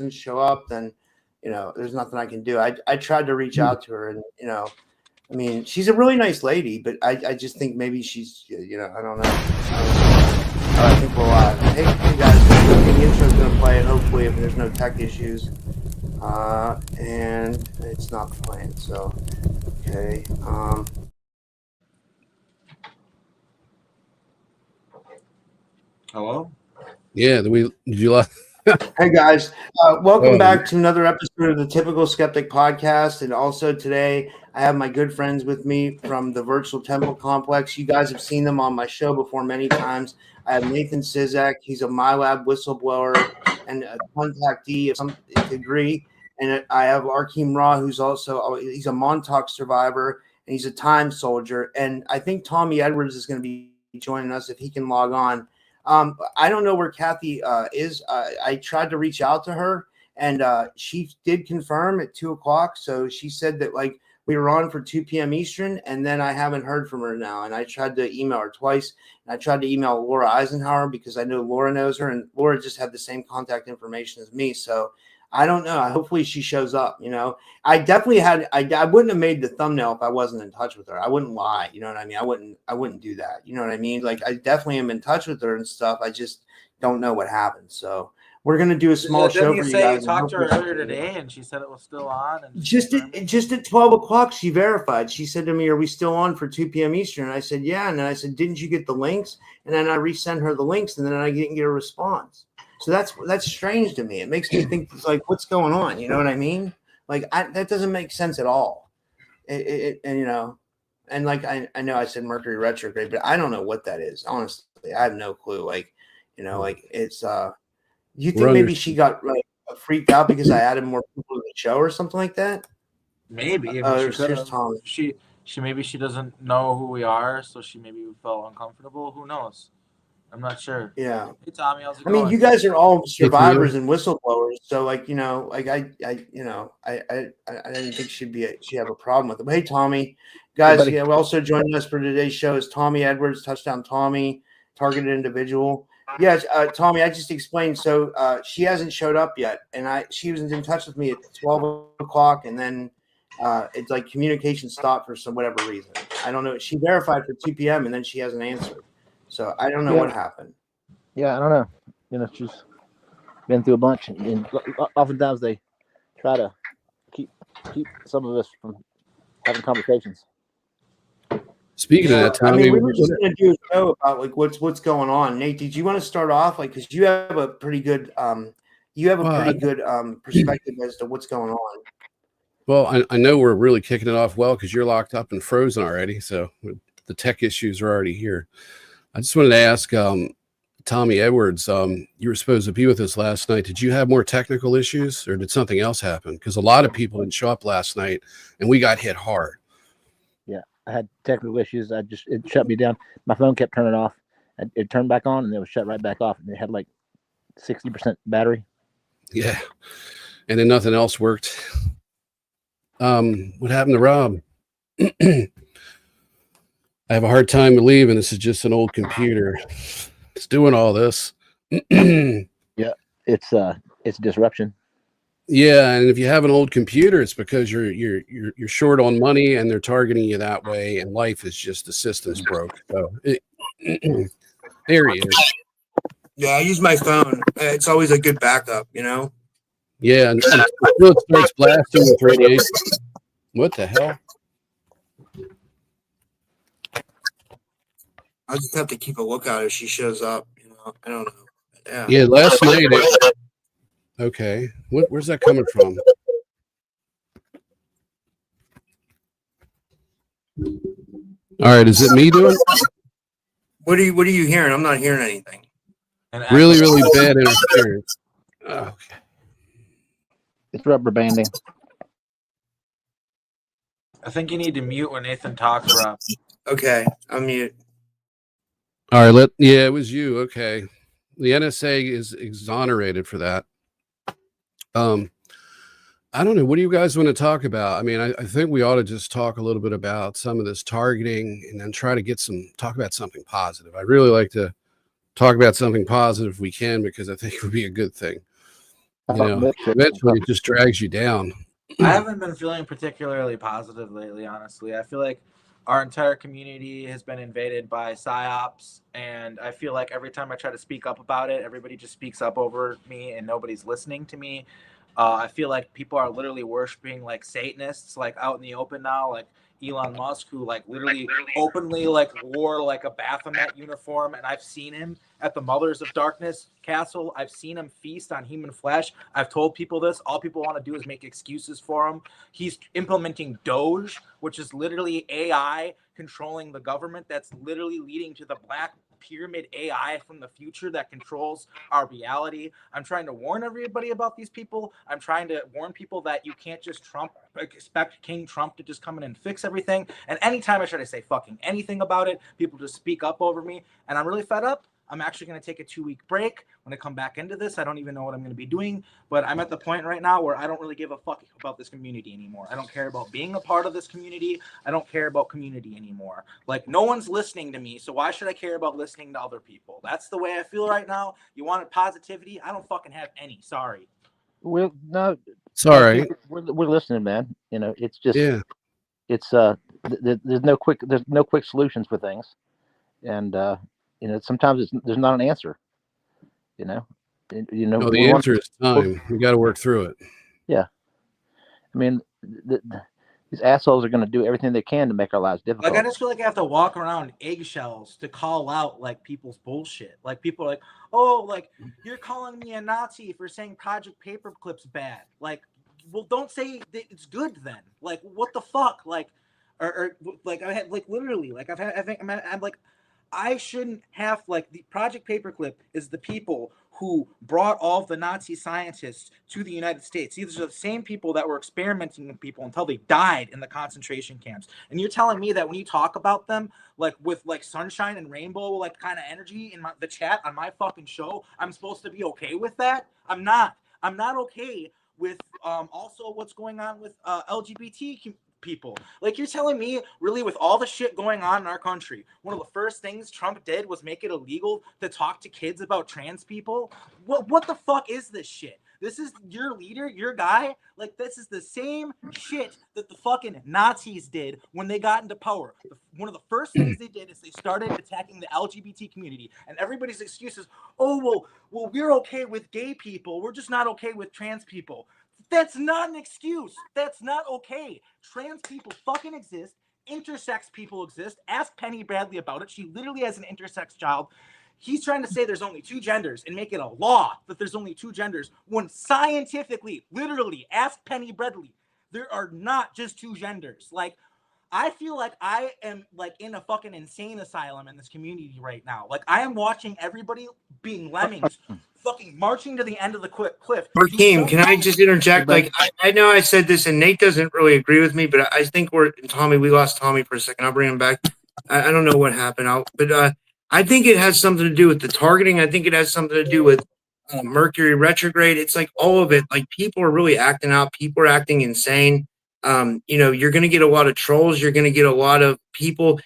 show up, then there's nothing I can do. I tried to reach out to her, and I mean, she's a really nice lady, but I just think maybe she's I don't know. I think we're live. Hey guys, the intro's gonna play, and hopefully if there's no tech issues, and it's not playing. So okay. Hello? Yeah, did you like? Hey guys, welcome back to another episode of the Typical Skeptic podcast. And also today I have my good friends with me from the Virtual Temple Complex. You guys have seen them on my show before many times. I have Nathan Ciszek. He's a MyLab whistleblower and a contactee of some degree. And I have Arkheim Ra, he's a Montauk survivor, and he's a time soldier. And I think Tommy Edwards is going to be joining us if he can log on. I don't know where Cathy is. I tried to reach out to her, and she did confirm at 2:00. So she said that we were on for 2 p.m. Eastern, and then I haven't heard from her now. And I tried to email her twice, and I tried to email Laura Eisenhower because I know Laura knows her, and Laura just had the same contact information as me. So I don't know. Hopefully she shows up. I definitely I wouldn't have made the thumbnail if I wasn't in touch with her. I wouldn't lie. You know what I mean? I wouldn't do that. You know what I mean? I definitely am in touch with her and stuff. I just don't know what happened. So we're going to do a small show for you guys. You talked to her earlier today and she said it was still on. And just at 12:00, she verified. She said to me, "Are we still on for 2 p.m. Eastern?" And I said, "Yeah." And then I said, "Didn't you get the links?" And then I resent her the links, and then I didn't get a response. So that's strange to me. It makes me think what's going on? You know what I mean? That doesn't make sense at all. And I know I said Mercury retrograde, but I don't know what that is. Honestly, I have no clue. It's you think maybe she got freaked out because I added more people to the show or something like that? Maybe. Maybe she doesn't know who we are, so she maybe felt uncomfortable. Who knows? I'm not sure. Yeah. Hey Tommy, how's it going? I mean, you guys are all survivors and whistleblowers, so I didn't think she'd have a problem with it. But hey, Tommy, guys, yeah, we're also joining us for today's show is Tommy Edwards, Touchdown Tommy, targeted individual. Yes, Tommy, I just explained. So she hasn't showed up yet, and she was in touch with me at 12:00, and then it's communication stopped for whatever reason. I don't know. She verified for 2 p.m. and then she hasn't answered. So I don't know what happened. Yeah, I don't know. She's been through a bunch, and oftentimes they try to keep some of us from having conversations. Speaking of that, Tommy, we were just going to do a show about what's going on. Nate, did you want to start off because you have a pretty good perspective as to what's going on? Well, I know we're really kicking it off well because you're locked up and frozen already, so the tech issues are already here. I just wanted to ask Tommy Edwards, you were supposed to be with us last night. Did you have more technical issues or did something else happen? Because a lot of people didn't show up last night and we got hit hard. Yeah, I had technical issues. It shut me down. My phone kept turning off. It turned back on and it was shut right back off. And it had 60% battery. Yeah. And then nothing else worked. What happened to Rob? I have a hard time believing this is just an old computer. It's doing all this. Yeah, it's disruption. Yeah, and if you have an old computer, it's because you're short on money and they're targeting you that way, and life is just the system's broke. So there he is. Yeah, I use my phone. It's always a good backup, Yeah, and it starts blasting with radiation. What the hell? I'll just have to keep a lookout if she shows up. I don't know. Yeah, last night. Okay, where's that coming from? All right, is it me doing? What are you hearing? I'm not hearing anything. Really, really bad interference. Okay. It's rubber banding. I think you need to mute when Nathan talks, Rob. Okay, I'll mute. All right, it was you. Okay. The NSA is exonerated for that. I don't know. What do you guys want to talk about? I mean, I think we ought to just talk a little bit about some of this targeting and then try to talk about something positive. I really like to talk about something positive if we can, because I think it would be a good thing. Eventually it just drags you down. I haven't been feeling particularly positive lately, honestly. I feel like our entire community has been invaded by psyops, and I feel like every time I try to speak up about it, everybody just speaks up over me and nobody's listening to me. I feel like people are literally worshiping like Satanists, like out in the open now, like Elon Musk, who like literally openly like wore like a Baphomet uniform, and I've seen him at the Mothers of Darkness castle. I've seen him feast on human flesh. I've told people this. All people want to do is make excuses for him. He's implementing Doge, which is literally AI controlling the government. That's literally leading to the black pyramid AI from the future that controls our reality. I'm trying to warn everybody about these people. I'm trying to warn people that you can't just expect King Trump to just come in and fix everything. And anytime I try to say fucking anything about it, people just speak up over me. And I'm really fed up. I'm actually going to take a 2-week break. When I come back into this, I don't even know what I'm going to be doing, but I'm at the point right now where I don't really give a fuck about this community anymore. I don't care about being a part of this community. I don't care about community anymore. Like, no one's listening to me, so why should I care about listening to other people? That's the way I feel right now. You wanted positivity? I don't fucking have any. Sorry. We're Sorry. We're listening, man. You know, it's just it's there's no quick solutions for things, and you know, sometimes there's not an answer. You know, No, the answer is time. We got to work through it. Yeah, I mean, these assholes are going to do everything they can to make our lives difficult. Like, I just feel like I have to walk around eggshells to call out like people's bullshit. Like, people are like, oh, like, you're calling me a Nazi for saying Project Paperclip's bad. Like, well, don't say that it's good then. Like, what the fuck? Like, or like I had like literally like I'm like, I shouldn't have, like, the Project Paperclip is the people who brought all of the Nazi scientists to the United States. These are the same people that were experimenting with people until they died in the concentration camps. And you're telling me that when you talk about them, like, with, like, sunshine and rainbow, like, kind of energy in the chat on my fucking show, I'm supposed to be okay with that? I'm not. I'm not okay with also what's going on with LGBT people. Like, you're telling me, really, with all the shit going on in our country, one of the first things Trump did was make it illegal to talk to kids about trans people? What the fuck is this shit? This is your leader, your guy? Like, this is the same shit that the fucking Nazis did when they got into power. One of the first things they did is they started attacking the LGBT community. And everybody's excuse is, oh, well, we're okay with gay people. We're just not okay with trans people. That's not an excuse. That's not okay. Trans people fucking exist. Intersex people exist. Ask Penny Bradley about it. She literally has an intersex child. He's trying to say there's only 2 genders and make it a law that there's only 2 genders, when scientifically, literally, ask Penny Bradley, there are not just 2 genders. Like, I feel like I am, like, in a fucking insane asylum in this community right now. Like, I am watching everybody being lemmings fucking marching to the end of the cliff. Raheem, can I just interject? Like, I know I said this and Nate doesn't really agree with me, but I think we lost Tommy for a second. I'll bring him back. I don't know what happened. But I think it has something to do with the targeting. I think it has something to do with Mercury retrograde. It's like all of it. Like, people are really acting out. People are acting insane. You know, you're going to get a lot of trolls. You're going to get a lot of people.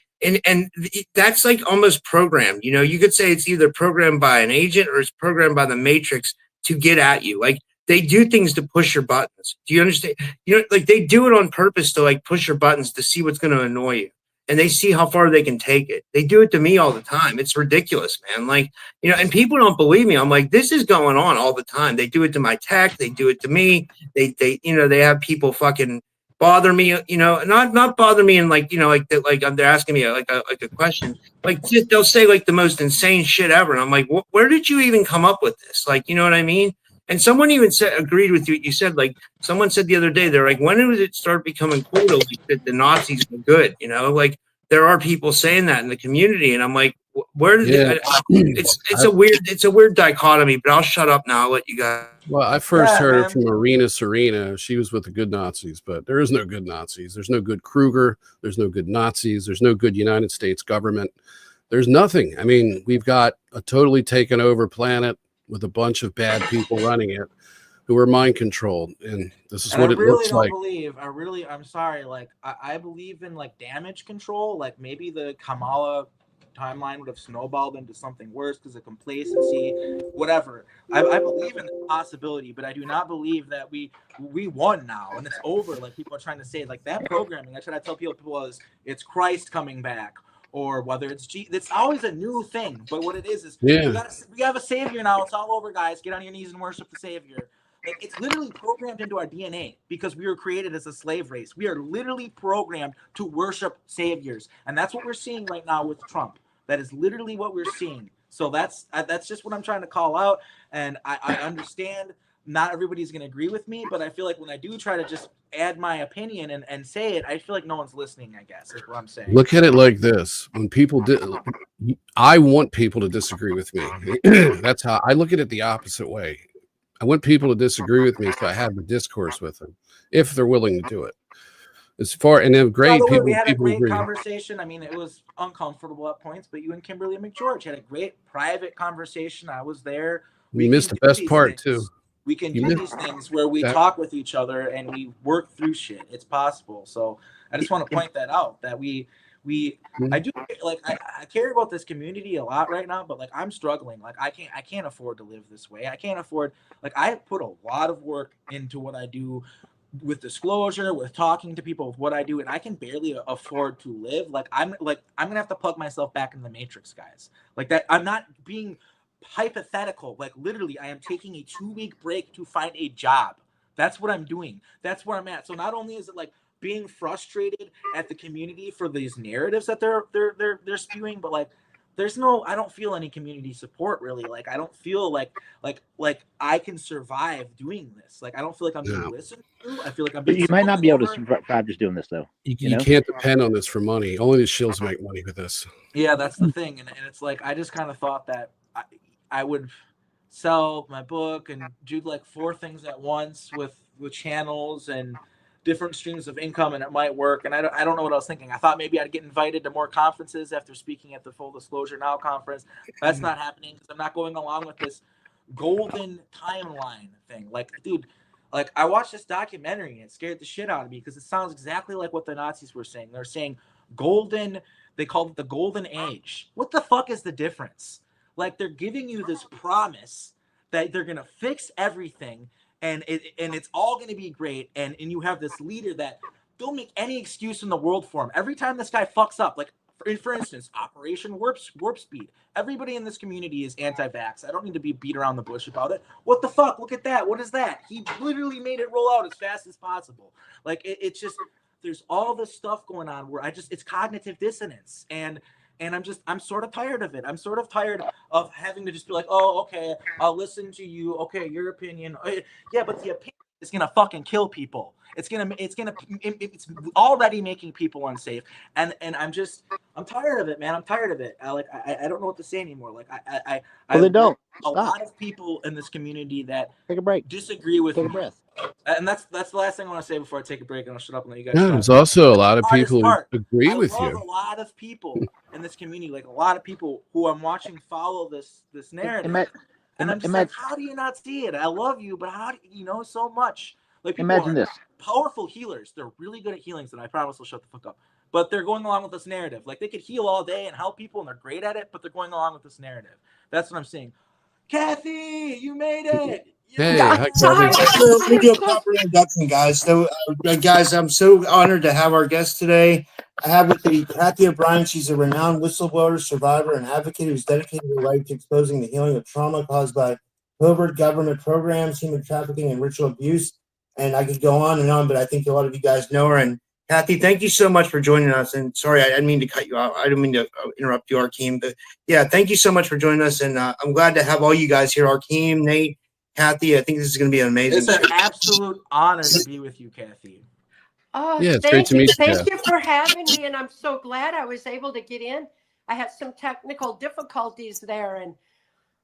And that's like almost programmed. You know, you could say it's either programmed by an agent or it's programmed by the Matrix to get at you. Like, they do things to push your buttons. Do you understand? You know, like, they do it on purpose to, like, push your buttons to see what's going to annoy you. And they see how far they can take it. They do it to me all the time. It's ridiculous, man. Like, you know, and people don't believe me. I'm like, this is going on all the time. They do it to my tech. They do it to me. They have people fucking bother me, you know, not bother me and, like, you know, like that, like they're asking me like a question, like, just, they'll say like the most insane shit ever, and I'm like, where did you even come up with this? Like, you know what I mean? And someone even agreed with you. You said, like, someone said the other day, they're like, when did it start becoming cool to, like, that the Nazis were good? You know, like, there are people saying that in the community, and I'm like, where did it's a weird dichotomy. But I'll shut up now. I'll let you guys. Well, I first heard it from Irina Serena. She was with the good Nazis, but there is no good Nazis. There's no good Kruger. There's no good Nazis. There's no good United States government. There's nothing. I mean, we've got a totally taken over planet with a bunch of bad people running it who are mind controlled, and this is what it looks like. I'm sorry. Like, I believe in, like, damage control. Like, maybe the Kamala timeline would have snowballed into something worse because of complacency, whatever. I believe in the possibility, but I do not believe that we won now and it's over. Like people are trying to say, like that programming. That's what I tell people is it's Christ coming back, or whether it's it's always a new thing. But what it is we have a savior now. It's all over, guys. Get on your knees and worship the savior. Like it's literally programmed into our DNA because we were created as a slave race. We are literally programmed to worship saviors, and that's what we're seeing right now with Trump. That is literally what we're seeing. So that's just what I'm trying to call out. And I understand not everybody's going to agree with me, but I feel like when I do try to just add my opinion and say it, I feel like no one's listening, I guess, is what I'm saying. Look at it like this. When people I want people to disagree with me. That's how I look at it the opposite way. I want people to disagree with me so I have the discourse with them if they're willing to do it. As far and then great people. We had a great agree. conversation. I mean, it was uncomfortable at points, but you and Kimberly McGeorge had a great private conversation. I was there. We missed the best part too. We can do these things where we talk with each other and we work through shit. It's possible. So I just want to point that out that I do like I care about this community a lot right now, but like I'm struggling. Like I can't afford to live this way. I can't afford, like I put a lot of work into what I do with disclosure, with talking to people, with what I do, and I can barely afford to live. I'm gonna have to plug myself back in the matrix, guys. Like that, I'm not being hypothetical. Like literally, I am taking a 2-week break to find a job. That's what I'm doing. That's where I'm at. So not only is it like being frustrated at the community for these narratives that they're spewing, but like I don't feel any community support really. Like I don't feel like I can survive doing this. Like I don't feel like I'm being listened to. I feel like I'm being you might not be able to survive just doing this though. You can't depend on this for money. Only the shills make money with this. Yeah, that's the thing. And it's like I just kind of thought that I would sell my book and do like 4 things at once with channels and different streams of income, and it might work. And I don't know what I was thinking. I thought maybe I'd get invited to more conferences after speaking at the Full Disclosure Now conference. That's not happening because I'm not going along with this golden timeline thing. Like, dude, like I watched this documentary and it scared the shit out of me because it sounds exactly like what the Nazis were saying. They're saying golden, they called it the golden age. What the fuck is the difference? Like they're giving you this promise that they're going to fix everything and it's all going to be great. And you have this leader that don't make any excuse in the world for him. Every time this guy fucks up, like for instance, Operation Warp Speed. Everybody in this community is anti-vax. I don't need to be beat around the bush about it. What the fuck? Look at that. What is that? He literally made it roll out as fast as possible. Like it's just, there's all this stuff going on where it's cognitive dissonance. And I'm sort of tired of it. I'm sort of tired of having to just be like, oh, okay, I'll listen to you. Okay, your opinion. Yeah, but the opinion is gonna fucking kill people. It's already making people unsafe. And I'm tired of it, man. I'm tired of it. I don't know what to say anymore. Like they don't. A lot of people in this community that take a break, disagree with take me. a breath. And that's the last thing I want to say before I take a break and I'll shut up and let you guys. No, there's also a lot of people who agree with you. A lot of people in this community, like a lot of people who I'm watching follow this narrative. And I'm just like, how do you not see it? I love you, but how do you know so much? Like imagine this. Powerful healers. They're really good at healing, and I promise they'll shut the fuck up. But they're going along with this narrative. Like they could heal all day and help people and they're great at it, but they're going along with this narrative. That's what I'm saying. Cathy, you made it. Hey, we do a proper introduction, guys. So, guys, I'm so honored to have our guest today. I have with me Cathy O'Brien. She's a renowned whistleblower, survivor, and advocate who's dedicated her life to exposing the healing of trauma caused by covert government programs, human trafficking, and ritual abuse. And I could go on, but I think a lot of you guys know her. And Cathy, thank you so much for joining us. And sorry, I didn't mean to cut you out. I didn't mean to interrupt you, Arkheim. But yeah, thank you so much for joining us. And I'm glad to have all you guys here, Arkheim, Nate, Cathy. I think this is going to be an amazing show. It's an absolute honor to be with you, Cathy. Oh, yeah, it's great to meet you. Thank you for having me, and I'm so glad I was able to get in. I had some technical difficulties there, and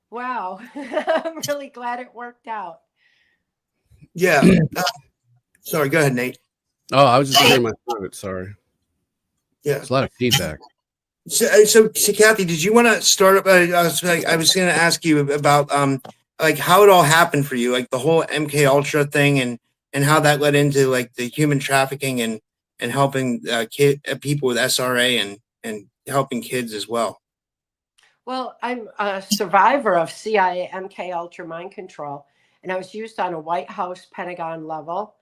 wow, I'm really glad it worked out. Yeah. Sorry, go ahead, Nate. Oh, I was just clearing my throat. Sorry. Yeah. There's a lot of feedback. So Cathy, did you want to start up? I was going to ask you about like how it all happened for you, like the whole MK Ultra thing, and how that led into like the human trafficking and helping people with SRA and helping kids as well. Well, I'm a survivor of CIA MK Ultra mind control, and I was used on a White House Pentagon level.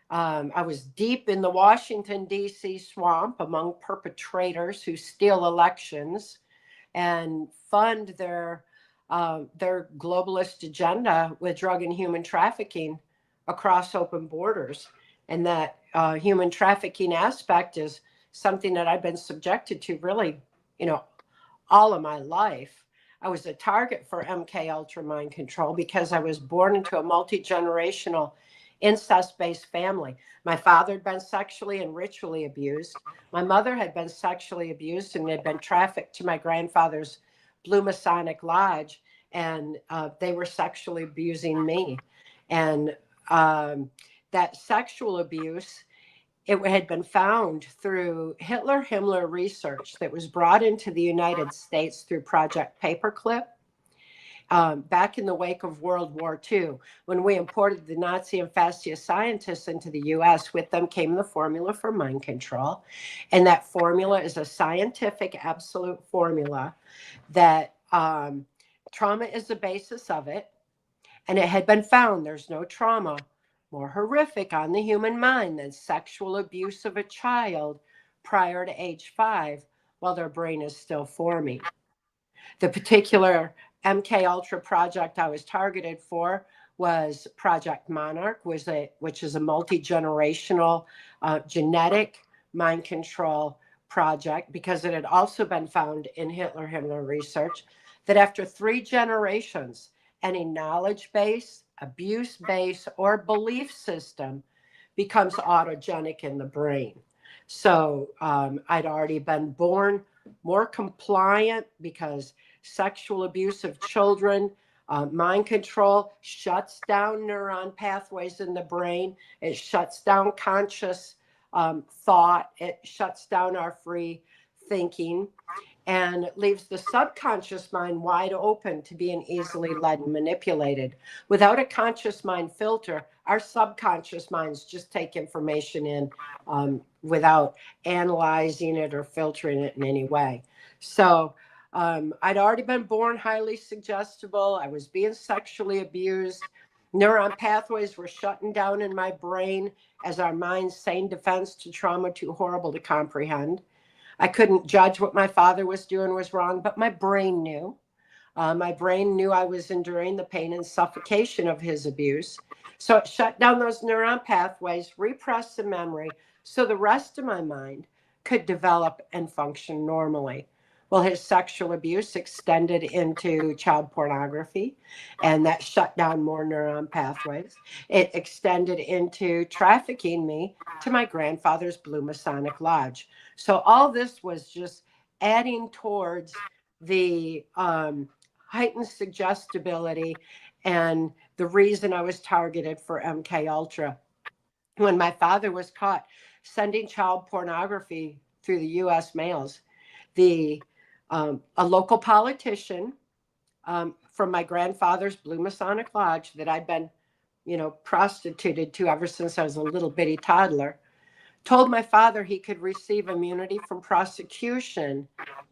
I was deep in the Washington, D.C. swamp among perpetrators who steal elections and fund their globalist agenda with drug and human trafficking across open borders. And that human trafficking aspect is something that I've been subjected to really, all of my life. I was a target for MK Ultra mind control because I was born into a multi-generational incest-based family. My father had been sexually and ritually abused. My mother had been sexually abused and had been trafficked to my grandfather's Blue Masonic Lodge, and they were sexually abusing me. And that sexual abuse, it had been found through Hitler-Himmler research that was brought into the United States through Project Paperclip. Back in the wake of World War II, when we imported the Nazi and fascist scientists into the US, with them came the formula for mind control. And that formula is a scientific absolute formula that trauma is the basis of it. And it had been found there's no trauma more horrific on the human mind than sexual abuse of a child prior to age 5 while their brain is still forming. The particular MK Ultra project I was targeted for was Project Monarch, which is a multi-generational genetic mind control project, because it had also been found in Hitler-Himmler research that after 3 generations, any knowledge base, abuse base, or belief system becomes autogenic in the brain. So I'd already been born more compliant because sexual abuse of children, mind control shuts down neuron pathways in the brain. It shuts down conscious thought. It shuts down our free thinking and leaves the subconscious mind wide open to being easily led and manipulated. Without a conscious mind filter, our subconscious minds just take information in without analyzing it or filtering it in any way. So I'd already been born highly suggestible. I was being sexually abused. Neuron pathways were shutting down in my brain as our mind's sane defense to trauma too horrible to comprehend. I couldn't judge what my father was doing was wrong, but my brain knew. My brain knew I was enduring the pain and suffocation of his abuse. So it shut down those neuron pathways, repressed the memory, so the rest of my mind could develop and function normally. Well, his sexual abuse extended into child pornography, and that shut down more neuron pathways. It extended into trafficking me to my grandfather's Blue Masonic Lodge. So all this was just adding towards the heightened suggestibility and the reason I was targeted for MK Ultra. When my father was caught sending child pornography through the U.S. mails, a local politician from my grandfather's Blue Masonic Lodge that I'd been, prostituted to ever since I was a little bitty toddler, told my father he could receive immunity from prosecution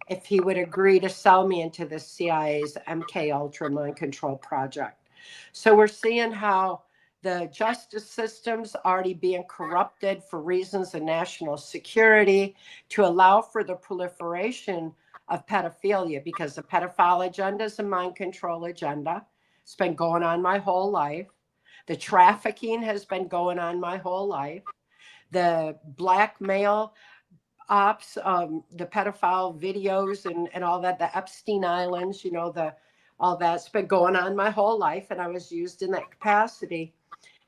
if he would agree to sell me into the CIA's MK Ultra mind control project. So we're seeing how the justice system's already being corrupted for reasons of national security to allow for the proliferation of pedophilia, because the pedophile agenda is a mind control agenda. It's been going on my whole life. The trafficking has been going on my whole life. The blackmail ops, the pedophile videos and all that, the Epstein Islands, all that's been going on my whole life. And I was used in that capacity.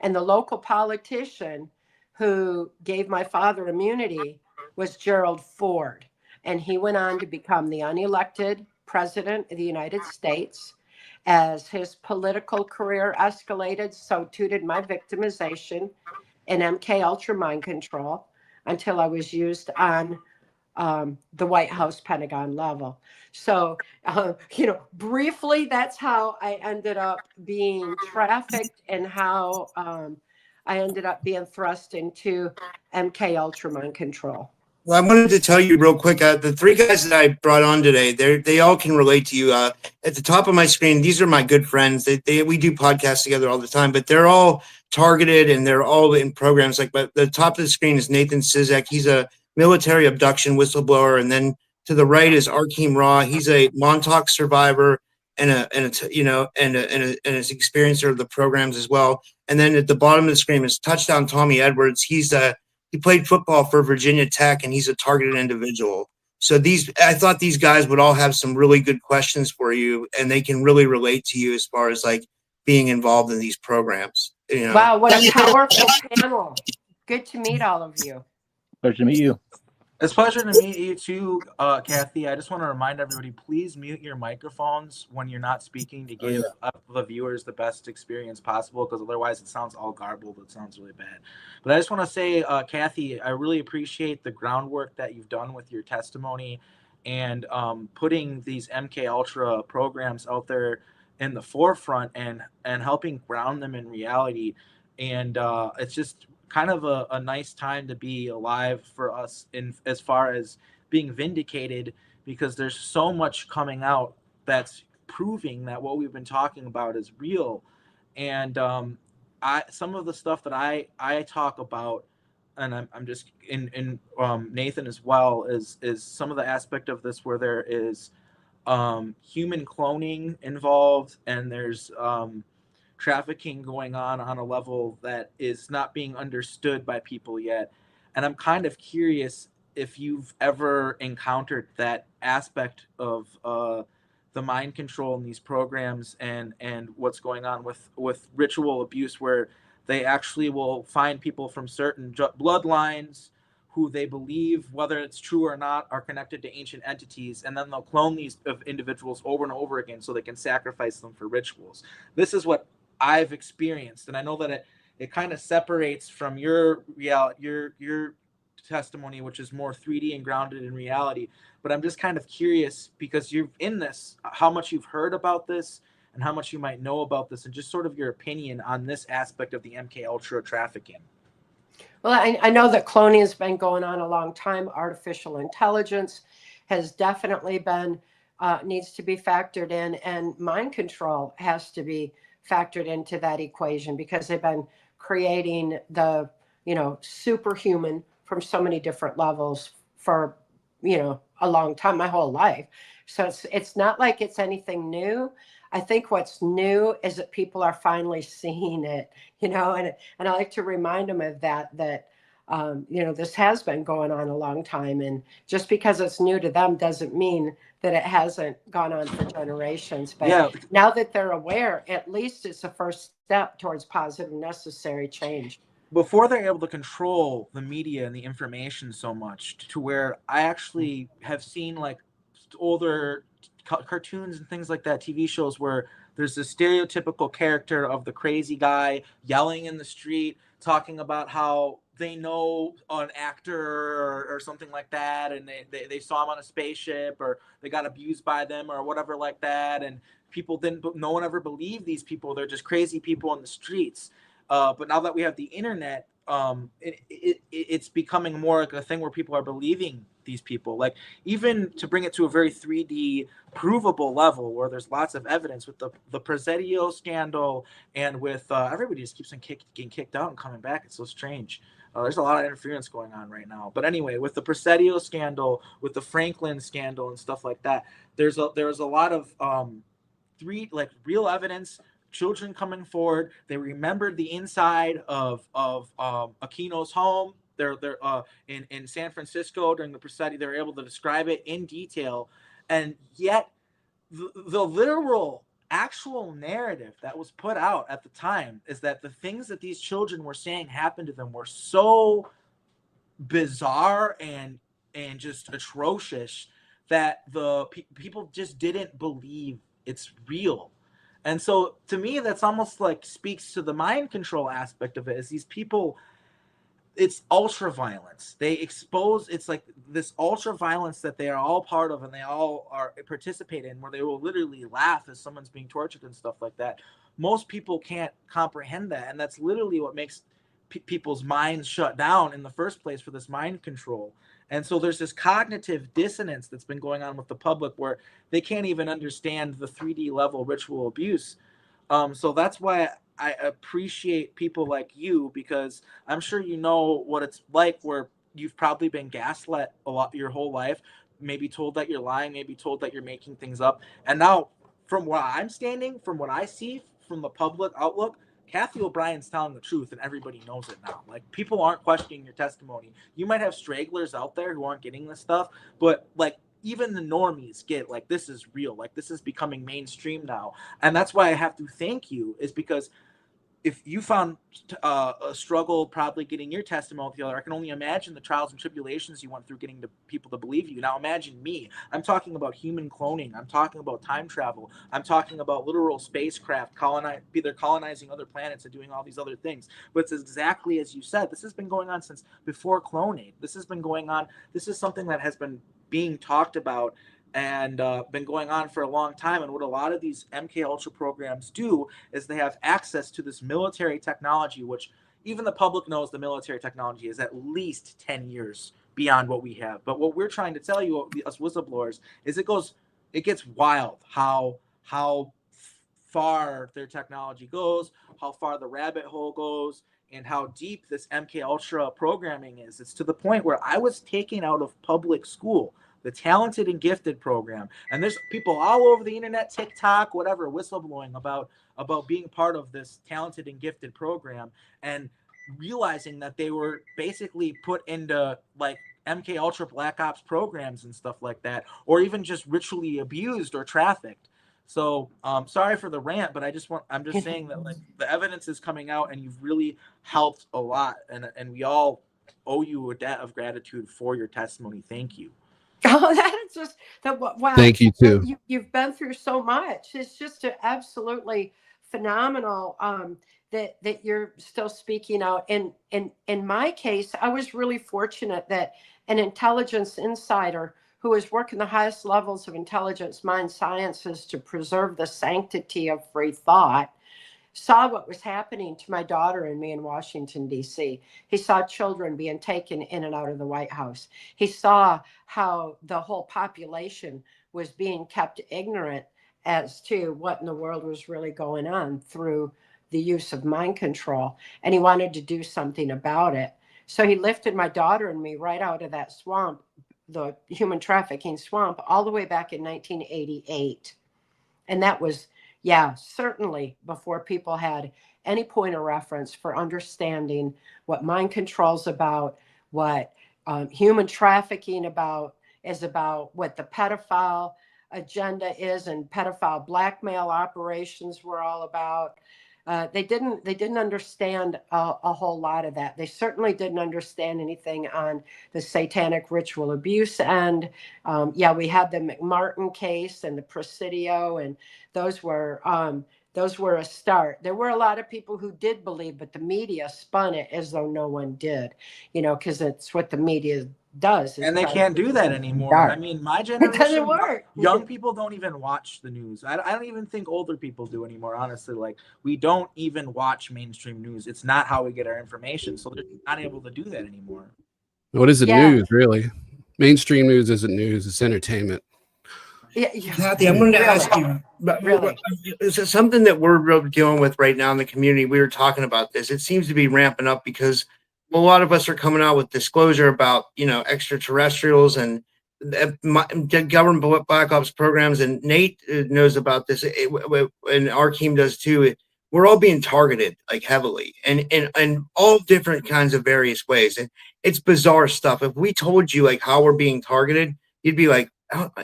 And the local politician who gave my father immunity was Gerald Ford. And he went on to become the unelected president of the United States. As his political career escalated, so too did my victimization in MK Ultra mind control until I was used on the White House Pentagon level. So, briefly, that's how I ended up being trafficked and how I ended up being thrust into MK Ultra mind control. Well, I wanted to tell you real quick, the three guys that I brought on today, they all can relate to you. At the top of my screen, these are my good friends. We do podcasts together all the time, but they're all targeted and they're all in programs. But the top of the screen is Nathan Ciszek. He's a military abduction whistleblower, and then to the right is Arkheim Ra. He's a Montauk survivor and an experiencer of the programs as well. And then at the bottom of the screen is Touchdown Tommy Edwards. He played football for Virginia Tech, and he's a targeted individual. So I thought these guys would all have some really good questions for you, and they can really relate to you as far as like being involved in these programs. Wow, what a powerful panel! Good to meet all of you. Pleasure to meet you. It's a pleasure to meet you too, Cathy. I just want to remind everybody, please mute your microphones when you're not speaking to give the viewers the best experience possible, because otherwise it sounds all garbled. It sounds really bad. But I just want to say, Cathy, I really appreciate the groundwork that you've done with your testimony and putting these MK Ultra programs out there in the forefront and helping ground them in reality. And it's just kind of a nice time to be alive for us in as far as being vindicated, because there's so much coming out that's proving that what we've been talking about is real. And some of the stuff that I talk about, and I'm just in Nathan as well, is some of the aspect of this where there is human cloning involved, and there's trafficking going on a level that is not being understood by people yet. And I'm kind of curious if you've ever encountered that aspect of the mind control in these programs and what's going on with ritual abuse, where they actually will find people from certain bloodlines who they believe, whether it's true or not, are connected to ancient entities, and then they'll clone these individuals over and over again so they can sacrifice them for rituals. This is what I've experienced, and I know that it kind of separates from your testimony, which is more 3D and grounded in reality. But I'm just kind of curious, because you're in this, how much you've heard about this and how much you might know about this, and just sort of your opinion on this aspect of the MK Ultra trafficking. Well, I know that cloning has been going on a long time. Artificial intelligence has definitely been needs to be factored in, and mind control has to be factored into that equation, because they've been creating the superhuman from so many different levels for a long time, my whole life. So it's not like it's anything new. I think what's new is that people are finally seeing it, and I like to remind them of that this has been going on a long time, and just because it's new to them doesn't mean that it hasn't gone on for generations. But now that they're aware, at least it's a first step towards positive, necessary change. Before they're able to control the media and the information so much to where I actually have seen like older cartoons and things like that, TV shows, where there's this stereotypical character of the crazy guy yelling in the street, talking about how they know an actor or something like that, and they saw him on a spaceship, or they got abused by them or whatever like that, and no one ever believed these people. They're just crazy people in the streets. But now that we have the internet, it's becoming more like a thing where people are believing these people. Like, even to bring it to a very 3D provable level, where there's lots of evidence with the Presidio scandal, and with everybody just keeps on getting kicked out and coming back. It's so strange. There's a lot of interference going on right now. But anyway, with the Presidio scandal, with the Franklin scandal and stuff like that, there's a lot of real evidence. Children coming forward. They remembered the inside of Aquino's home. They're in San Francisco during the Presidio. They were able to describe it in detail, and yet the literal actual narrative that was put out at the time is that the things that these children were saying happened to them were so bizarre and just atrocious that the people just didn't believe it's real. And so to me, that's almost like speaks to the mind control aspect of it, is these people, it's ultra violence. They expose, it's like this ultra violence that they are all part of and they all are participate in, where they will literally laugh as someone's being tortured and stuff like that. Most people can't comprehend that. And that's literally what makes people's minds shut down in the first place for this mind control. And so there's this cognitive dissonance that's been going on with the public where they can't even understand the 3D level ritual abuse. So that's why I appreciate people like you, because I'm sure you know what it's like where you've probably been gaslit a lot your whole life, maybe told that you're lying, maybe told that you're making things up. And now, from where I'm standing, from what I see from the public outlook, Cathy O'Brien's telling the truth, and everybody knows it now. Like, people aren't questioning your testimony. You might have stragglers out there who aren't getting this stuff, but like, even the normies get, like, this is real. Like, this is becoming mainstream now. And that's why I have to thank you, is because if you found a struggle probably getting your testimony together, I can only imagine the trials and tribulations you went through getting people to believe you. Now imagine me. I'm talking about human cloning. I'm talking about time travel. I'm talking about literal spacecraft they're colonizing other planets and doing all these other things. But it's exactly as you said. This has been going on since before Clonate. This has been going on. This is something that has been being talked about and been going on for a long time. And what a lot of these MK Ultra programs do is they have access to this military technology, which even the public knows the military technology is at least 10 years beyond what we have. But what we're trying to tell you, us whistleblowers, is it gets wild how far their technology goes, how far the rabbit hole goes, and how deep this MK Ultra programming is. It's to the point where I was taken out of public school, the Talented and Gifted program. And there's people all over the internet, TikTok, whatever, whistleblowing about being part of this Talented and Gifted program, and realizing that they were basically put into like MK Ultra Black Ops programs and stuff like that, or even just ritually abused or trafficked. So sorry for the rant, but I'm just saying that, like, the evidence is coming out and you've really helped a lot. And we all owe you a debt of gratitude for your testimony. Thank you. Oh, that's just that. Wow. Thank you too. You've been through so much. It's just absolutely phenomenal that you're still speaking out. And in my case, I was really fortunate that an intelligence insider who was working the highest levels of intelligence mind sciences to preserve the sanctity of free thought saw what was happening to my daughter and me in Washington, D.C. He saw children being taken in and out of the White House. He saw how the whole population was being kept ignorant as to what in the world was really going on through the use of mind control. And he wanted to do something about it. So he lifted my daughter and me right out of that swamp, the human trafficking swamp, all the way back in 1988. And that was, yeah, certainly before people had any point of reference for understanding what mind control's about, what human trafficking is about, what the pedophile agenda is, and pedophile blackmail operations were all about. They didn't understand a whole lot of that. They certainly didn't understand anything on the satanic ritual abuse end. We had the McMartin case and the Presidio, and those were a start. There were a lot of people who did believe, but the media spun it as though no one did, because it's what the media does. And they can't do that anymore. I mean, my generation, it doesn't work. Young people don't even watch the news. I don't even think older people do anymore, honestly. Like, we don't even watch mainstream news. It's not how we get our information. So they're not able to do that anymore. What is it? News, really? Mainstream news isn't news. It's entertainment. Yeah. Kathy, I wanted to ask you, is it something that we're really dealing with right now in the community? We were talking about this. It seems to be ramping up because a lot of us are coming out with disclosure about, extraterrestrials and government black ops programs. And Nate knows about this, and Arkheim does too. We're all being targeted, like, heavily, and all different kinds of various ways. And it's bizarre stuff. If we told you, like, how we're being targeted, you'd be like,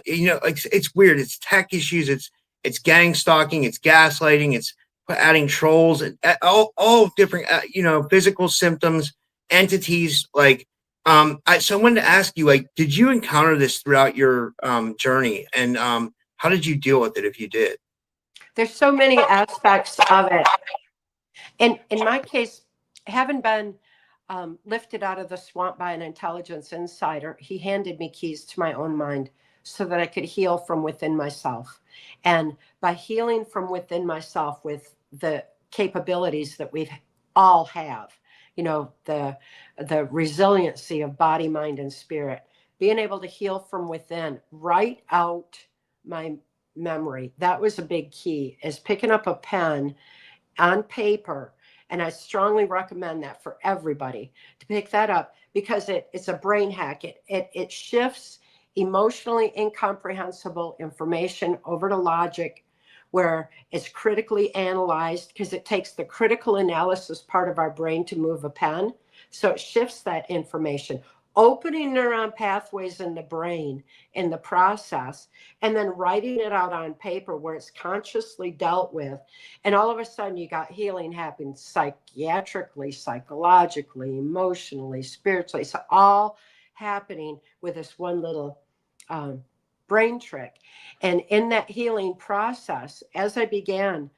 it's weird. It's tech issues. It's gang stalking. It's gaslighting. It's adding trolls and all different, physical symptoms, entities. Like, so I wanted to ask you, like, did you encounter this throughout your journey, and how did you deal with it if you did? There's so many aspects of it. In my case, having been lifted out of the swamp by an intelligence insider, he handed me keys to my own mind so that I could heal from within myself. And by healing from within myself with the capabilities that we all have, the resiliency of body, mind, and spirit, being able to heal from within, write out my memory. That was a big key, is picking up a pen on paper. And I strongly recommend that for everybody to pick that up, because it's a brain hack. It shifts emotionally incomprehensible information over to logic, where it's critically analyzed, because it takes the critical analysis part of our brain to move a pen. So it shifts that information, opening neuron pathways in the brain in the process, and then writing it out on paper where it's consciously dealt with. And all of a sudden you got healing happening psychiatrically, psychologically, emotionally, spiritually. So all happening with this one little brain trick. And in that healing process, as I began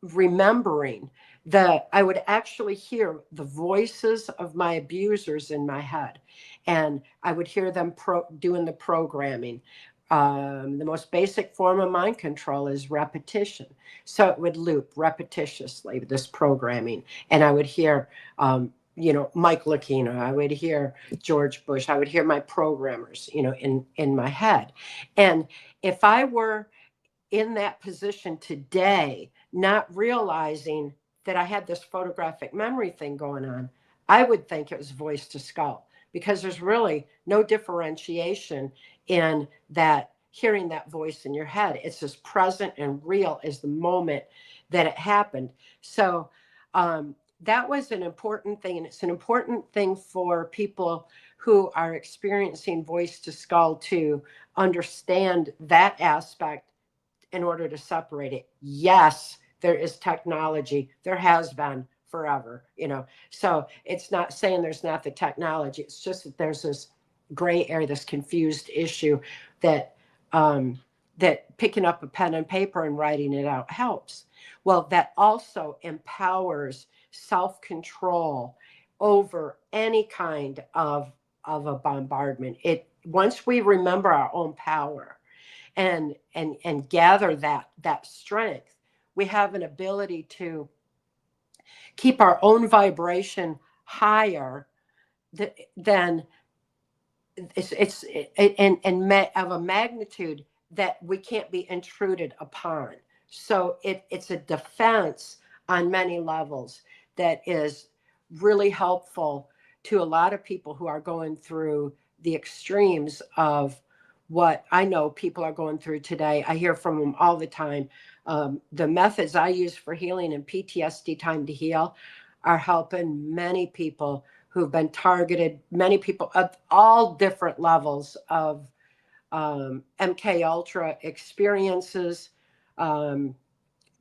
remembering that, I would actually hear the voices of my abusers in my head, and I would hear them doing the programming. The most basic form of mind control is repetition. So it would loop repetitiously, this programming. And I would hear, Mike Lucchino, I would hear George Bush, I would hear my programmers, in my head. And if I were in that position today, not realizing that I had this photographic memory thing going on, I would think it was voice to skull, because there's really no differentiation in that, hearing that voice in your head. It's as present and real as the moment that it happened. So that was an important thing. And it's an important thing for people who are experiencing voice to skull to understand that aspect in order to separate it. Yes, there is technology. There has been forever, So it's not saying there's not the technology. It's just that there's this gray area, this confused issue that that picking up a pen and paper and writing it out helps. Well, that also empowers self-control over any kind of a bombardment. Once we remember our own power and gather that strength, we have an ability to keep our own vibration higher than it's of a magnitude that we can't be intruded upon. So it's a defense on many levels that is really helpful to a lot of people who are going through the extremes of what I know people are going through today. I hear from them all the time. The methods I use for healing and PTSD Time to Heal are helping many people who've been targeted, many people at all different levels of MK Ultra experiences,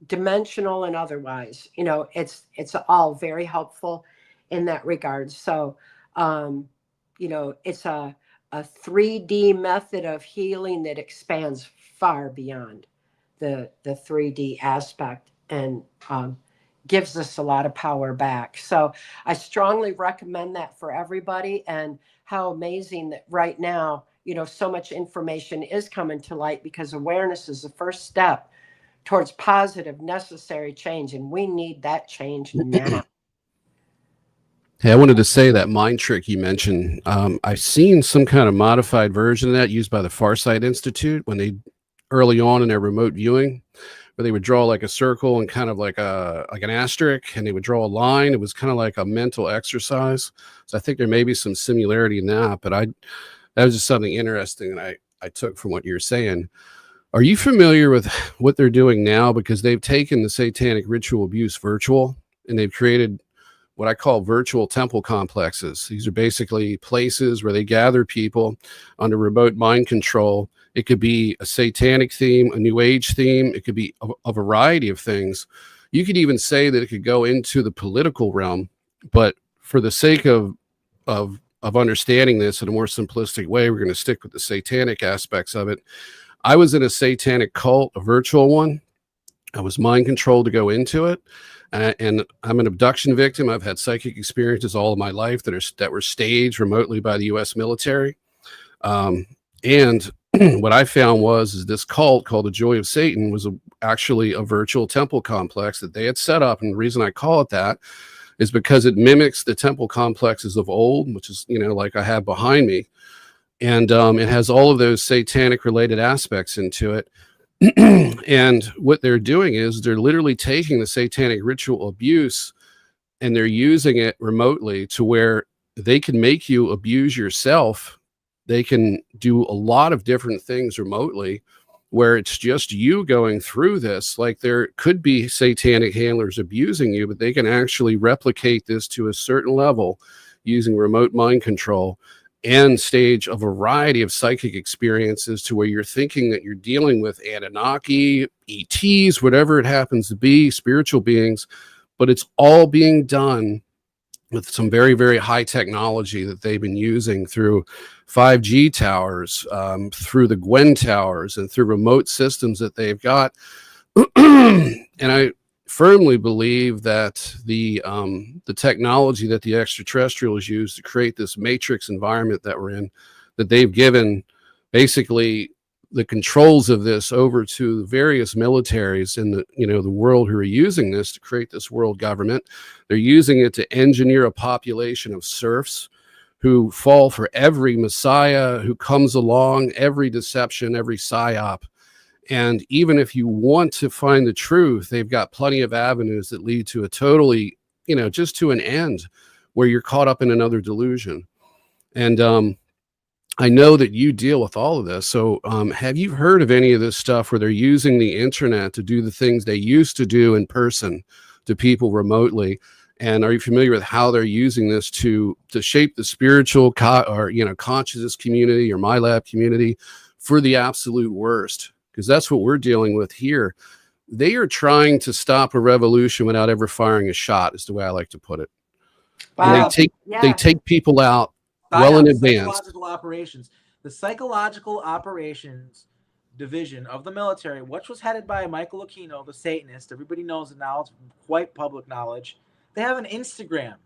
dimensional and otherwise. It's all very helpful in that regard. So, it's a 3D method of healing that expands far beyond the 3D aspect, and gives us a lot of power back. So I strongly recommend that for everybody. And how amazing that right now, so much information is coming to light, because awareness is the first step towards positive, necessary change. And we need that change now. Hey, I wanted to say that mind trick you mentioned. I've seen some kind of modified version of that used by the Farsight Institute when they early on in their remote viewing, where they would draw like a circle and kind of like an asterisk, and they would draw a line. It was kind of like a mental exercise. So I think there may be some similarity in that, but that was just something interesting that I took from what you're saying. Are you familiar with what they're doing now? Because they've taken the satanic ritual abuse virtual, and they've created what I call virtual temple complexes. These are basically places where they gather people under remote mind control. It could be a satanic theme, a new age theme. It could be a variety of things. You could even say that it could go into the political realm, but for the sake of understanding this in a more simplistic way, we're going to stick with the satanic aspects of it. I was in a satanic cult, a virtual one. I was mind controlled to go into it. And I'm an abduction victim. I've had psychic experiences all of my life that were staged remotely by the U.S. military. And what I found is this cult called the Joy of Satan was actually a virtual temple complex that they had set up. And the reason I call it that is because it mimics the temple complexes of old, which is, like I have behind me. And it has all of those satanic related aspects into it. And what they're doing is they're literally taking the satanic ritual abuse and they're using it remotely to where they can make you abuse yourself. They can do a lot of different things remotely where it's just you going through this. Like there could be satanic handlers abusing you, but they can actually replicate this to a certain level using remote mind control and stage a variety of psychic experiences to where you're thinking that you're dealing with Anunnaki, ETs, whatever it happens to be, spiritual beings, but it's all being done with some very, very high technology that they've been using through 5G towers, through the Gwen towers, and through remote systems that they've got. And I firmly believe that the technology that the extraterrestrials use to create this matrix environment that we're in, that they've given basically the controls of this over to the various militaries in the world who are using this to create this world government. They're using it to engineer a population of serfs who fall for every messiah who comes along, every deception, every psyop. And even if you want to find the truth, they've got plenty of avenues that lead to a totally, just to an end where you're caught up in another delusion. And I know that you deal with all of this. So have you heard of any of this stuff where they're using the internet to do the things they used to do in person to people remotely? And are you familiar with how they're using this to shape the spiritual consciousness community or MyLab community for the absolute worst? Because that's what we're dealing with here. They are trying to stop a revolution without ever firing a shot, is the way I like to put it. Wow. And they take people out well in advance. Psychological operations. The psychological operations division of the military, which was headed by Michael Aquino, the Satanist. Everybody knows it now. It's quite public knowledge. They have an Instagram.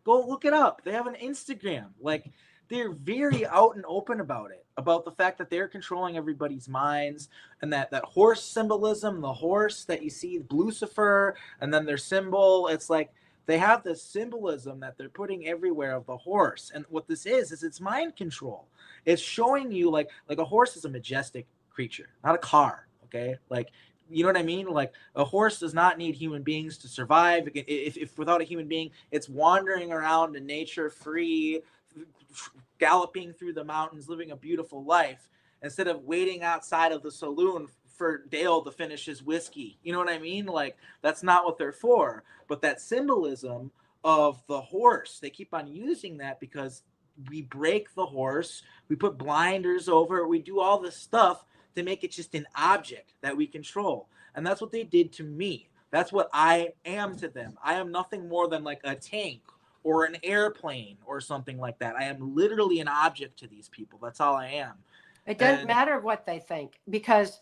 Go look it up. They have an Instagram. Like, they're very out and open about it, about the fact that they're controlling everybody's minds, and that horse symbolism, the horse that you see, Lucifer, and then their symbol, it's like they have this symbolism that they're putting everywhere of the horse. And what this is it's mind control. It's showing you like a horse is a majestic creature, not a car. Okay. Like, you know what I mean? Like, a horse does not need human beings to survive. If without a human being, it's wandering around in nature, free, galloping through the mountains, living a beautiful life, instead of waiting outside of the saloon for Dale to finish his whiskey. You know what I mean? Like, that's not what they're for. But that symbolism of the horse, they keep on using that because we break the horse, we put blinders over it, we do all this stuff to make it just an object that we control. And that's what they did to me. That's what I am to them. I am nothing more than like a tank or an airplane or something like that. I am literally an object to these people. That's all I am. It doesn't matter what they think, because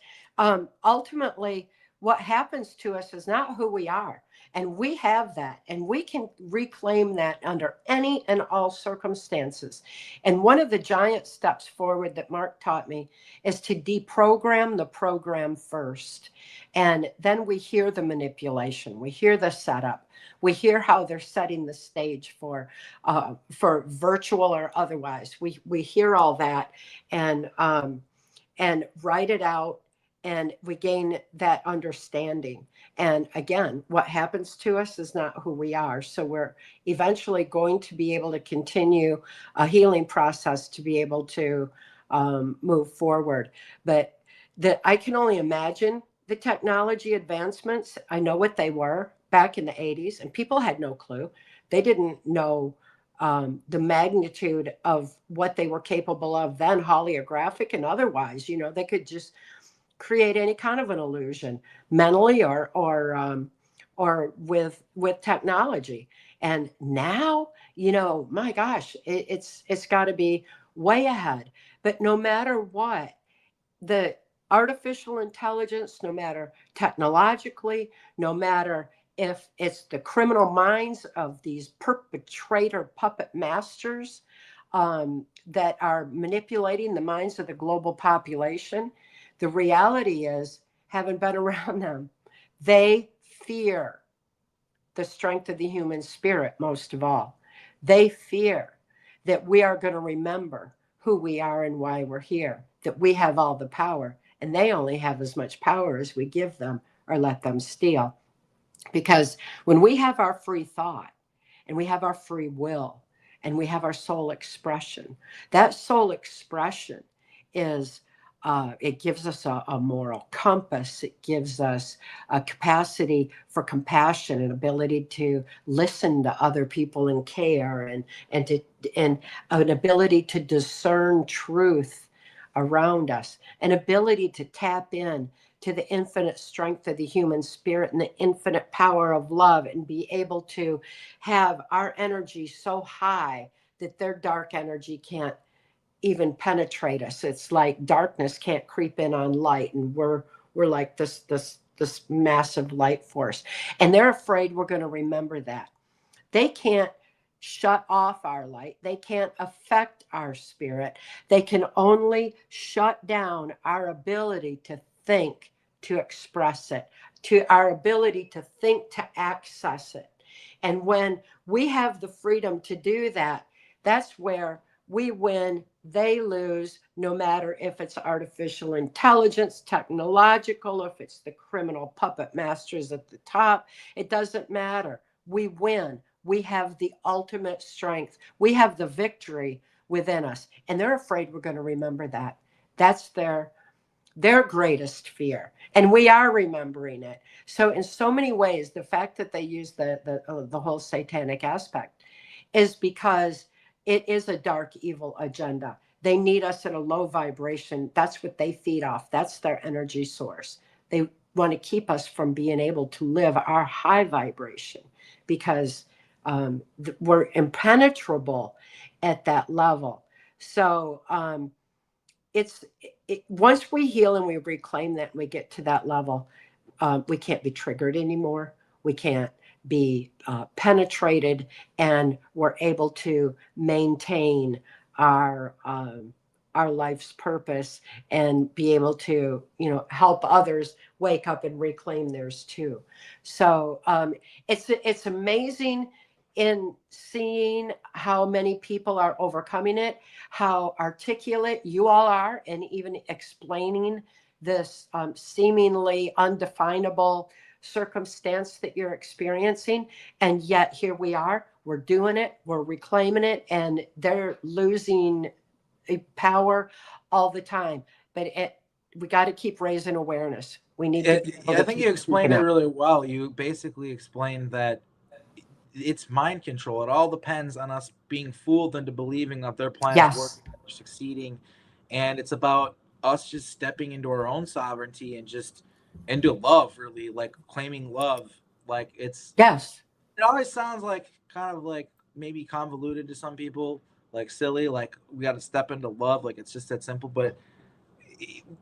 ultimately what happens to us is not who we are. And we have that, and we can reclaim that under any and all circumstances. And one of the giant steps forward that Mark taught me is to deprogram the program first. And then we hear the manipulation, we hear the setup, we hear how they're setting the stage for virtual or otherwise. We hear all that and write it out, and we gain that understanding. And again, what happens to us is not who we are. So we're eventually going to be able to continue a healing process to be able to move forward. But I can only imagine the technology advancements. I know what they were back in the 80s, and people had no clue. They didn't know the magnitude of what they were capable of then, holographic and otherwise. You know, they could just create any kind of an illusion mentally or with technology. And now, you know, my gosh, it's got to be way ahead. But no matter what, the artificial intelligence, no matter technologically, no matter if it's the criminal minds of these perpetrator puppet masters that are manipulating the minds of the global population, the reality is, having been around them, they fear the strength of the human spirit most of all. They fear that we are going to remember who we are and why we're here, that we have all the power, and they only have as much power as we give them or let them steal. Because when we have our free thought and we have our free will and we have our soul expression, that soul expression is it gives us a moral compass. It gives us a capacity for compassion, an ability to listen to other people and care, and an ability to discern truth around us, an ability to tap in to the infinite strength of the human spirit and the infinite power of love, and be able to have our energy so high that their dark energy can't even penetrate us. It's like darkness can't creep in on light, and we're like this massive light force. And they're afraid we're going to remember that. They can't shut off our light. They can't affect our spirit. They can only shut down our ability to think, to express it, to our ability to think, to access it. And when we have the freedom to do that, that's where we win, they lose, no matter if it's artificial intelligence, technological, if it's the criminal puppet masters at the top. It doesn't matter. We win. We have the ultimate strength. We have the victory within us. And they're afraid we're going to remember that. That's their greatest fear. And we are remembering it. So in so many ways, the fact that they use the whole satanic aspect is because it is a dark, evil agenda. They need us at a low vibration. That's what they feed off. That's their energy source. They want to keep us from being able to live our high vibration, because we're impenetrable at that level. So once we heal and we reclaim that, and we get to that level, we can't be triggered anymore. We can't be penetrated, and we're able to maintain our life's purpose and be able to, help others wake up and reclaim theirs too. So it's amazing in seeing how many people are overcoming it, how articulate you all are, and even explaining this seemingly undefinable circumstance that you're experiencing. And yet here we are, we're doing it, we're reclaiming it, and they're losing power all the time. But we got to keep raising awareness. We need to I think you explained it really well. You basically explained that it's mind control. It all depends on us being fooled into believing that their plan is working, that they're succeeding, and it's about us just stepping into our own sovereignty and just into love, really, like claiming love. Like it always sounds like kind of like maybe convoluted to some people, like silly, like we got to step into love, like it's just that simple. But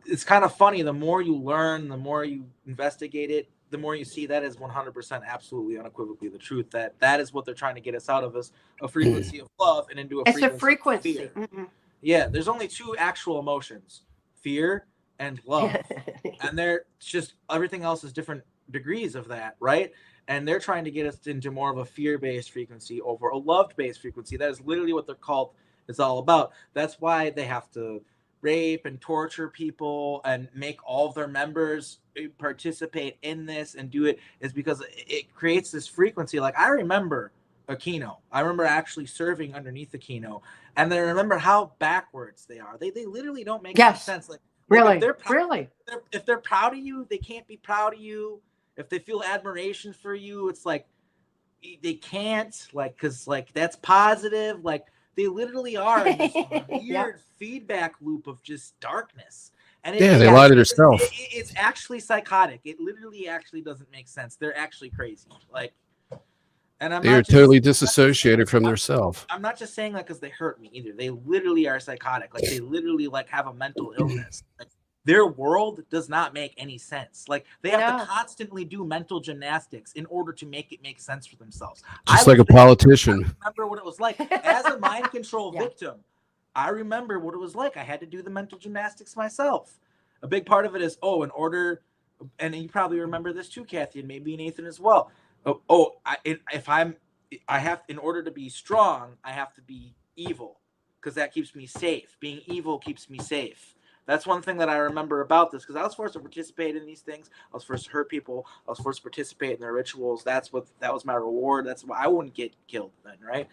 it's kind of funny. The more you learn, the more you investigate it, the more you see that is 100% absolutely unequivocally the truth, that is what they're trying to get us out of us, a frequency of love and into a frequency of fear. Mm-hmm. Yeah, there's only two actual emotions, fear and love. And they're just, everything else is different degrees of that, right? And they're trying to get us into more of a fear-based frequency over a love-based frequency. That is literally what their cult is all about. That's why they have to rape and torture people and make all of their members participate in this and do it, is because it creates this frequency. Like I remember Aquino. I remember actually serving underneath Aquino, and then I remember how backwards they are. They literally don't make any sense. Like really, if they're proud of you, they can't be proud of you. If they feel admiration for you, it's like they can't, like, because like that's positive. Like they literally are in this weird feedback loop of just darkness. And they lie to themselves. It's actually psychotic. It literally actually doesn't make sense. They're actually crazy. Like, and they're totally disassociated from themselves. I'm not just saying that because they hurt me either. They literally are psychotic. Like they literally like have a mental illness. Like, their world does not make any sense. Like they have to constantly do mental gymnastics in order to make it make sense for themselves. Just like a politician. I remember what it was like as a mind control victim. I remember what it was like. I had to do the mental gymnastics myself. A big part of it is, in order, and you probably remember this too, Cathy, and maybe Nathan as well. I have, in order to be strong, I have to be evil, because that keeps me safe. Being evil keeps me safe. That's one thing that I remember about this, because I was forced to participate in these things. I was forced to hurt people. I was forced to participate in their rituals. That was my reward. That's why I wouldn't get killed then, right?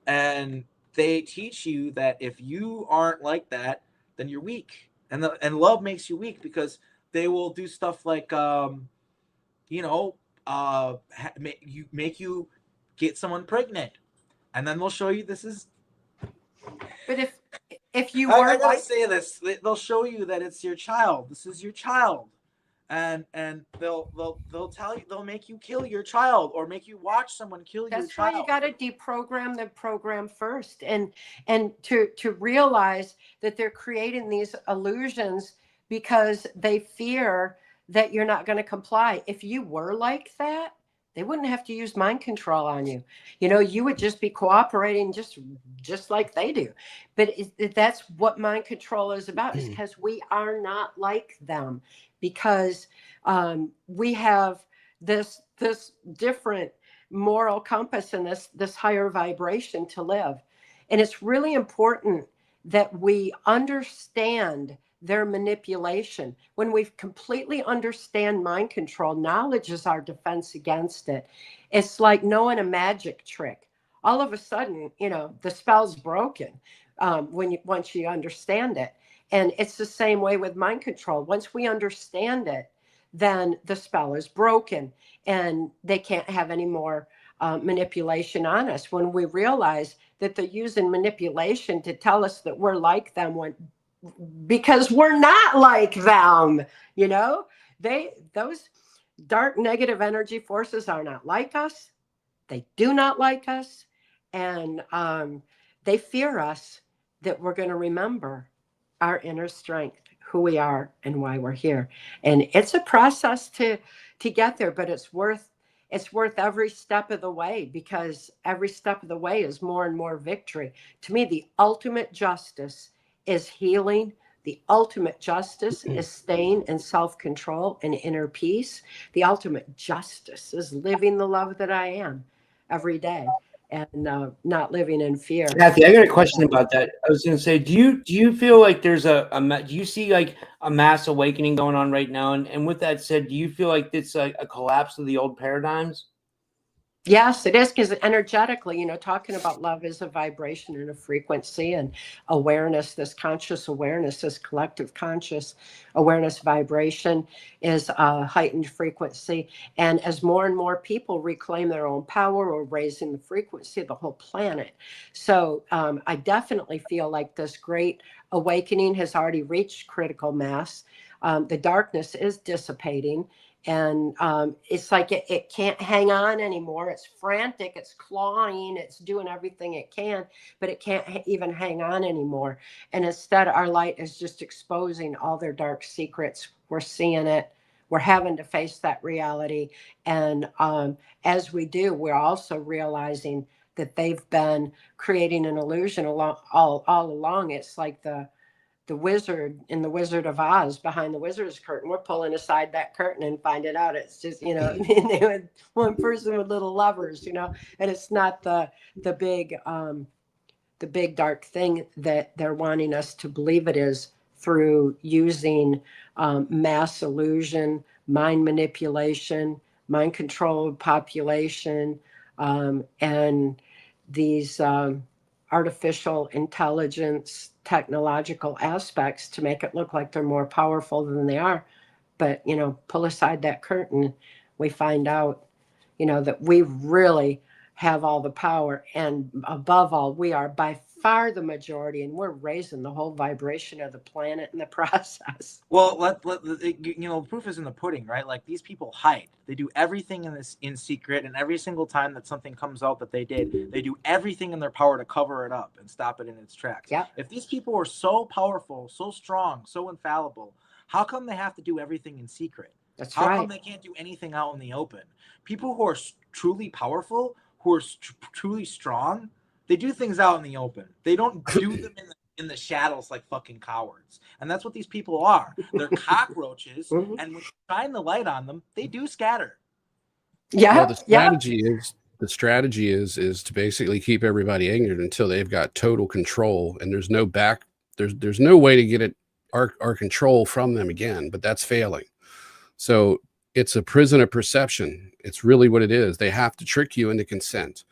And they teach you that if you aren't like that, then you're weak. And love makes you weak, because they will do stuff like you know, make you get someone pregnant, and then they'll show you this is. But if you I were gotta say this, they'll show you that it's your child. This is your child, and they'll tell you, they'll make you kill your child, or make you watch someone kill your that's why child. you got to deprogram the program first, and to realize that they're creating these illusions because they fear that you're not going to comply. If you were like that, they wouldn't have to use mind control on you. You know, you would just be cooperating just like they do. But that's what mind control is about, is because we are not like them, because we have this different moral compass and this higher vibration to live. And it's really important that we understand their manipulation. When we completely understand mind control, knowledge is our defense against it. It's like knowing a magic trick. All of a sudden, you know, the spell's broken once you understand it. And it's the same way with mind control. Once we understand it, then the spell is broken and they can't have any more manipulation on us. When we realize that they're using manipulation to tell us that we're like them, because we're not like them, you know, those dark negative energy forces are not like us. They do not like us. And they fear us, that we're going to remember our inner strength, who we are and why we're here. And it's a process to get there, but it's worth every step of the way, because every step of the way is more and more victory. To me, the ultimate justice is healing. The ultimate justice is staying in self-control and inner peace. The ultimate justice is living the love that I am every day, and not living in fear. Cathy, I got a question about that. I was going to say, do you feel like there's do you see like a mass awakening going on right now? And with that said, do you feel like it's a collapse of the old paradigms? Yes, it is, because energetically, you know, talking about love is a vibration and a frequency, and awareness, this conscious awareness, this collective conscious awareness vibration is a heightened frequency. And as more and more people reclaim their own power, or raising the frequency of the whole planet. So I definitely feel like this great awakening has already reached critical mass. The darkness is dissipating. And it's like it can't hang on anymore. It's frantic, it's clawing, it's doing everything it can, but it can't even hang on anymore. And instead, our light is just exposing all their dark secrets. We're seeing it. We're having to face that reality. And as we do, we're also realizing that they've been creating an illusion all along. It's like the wizard in the Wizard of Oz, behind the wizard's curtain. We're pulling aside that curtain and finding out it's just, you know, one person with little levers, you know, and it's not the big dark thing that they're wanting us to believe it is, through using mass illusion, mind manipulation, mind control of population, and these artificial intelligence, technological aspects to make it look like they're more powerful than they are. But, you know, pull aside that curtain, we find out, you know, that we really have all the power. And above all, we are by far the majority, and we're raising the whole vibration of the planet in the process. Well, you know, proof is in the pudding, right? Like, these people hide. They do everything in secret, and every single time that something comes out that they did, they do everything in their power to cover it up and stop it in its tracks. Yeah. If these people are so powerful, so strong, so infallible, how come they have to do everything in secret? That's how right. come they can't do anything out in the open? People who are truly powerful, who are truly strong, they do things out in the open. They don't do them in the shadows like fucking cowards. And that's what these people are. They're cockroaches, and when you shine the light on them, they do scatter. Yeah. Well, the strategy is to basically keep everybody ignorant until they've got total control, and there's no way to get our control from them again, but that's failing. So it's a prison of perception. It's really what it is. They have to trick you into consent.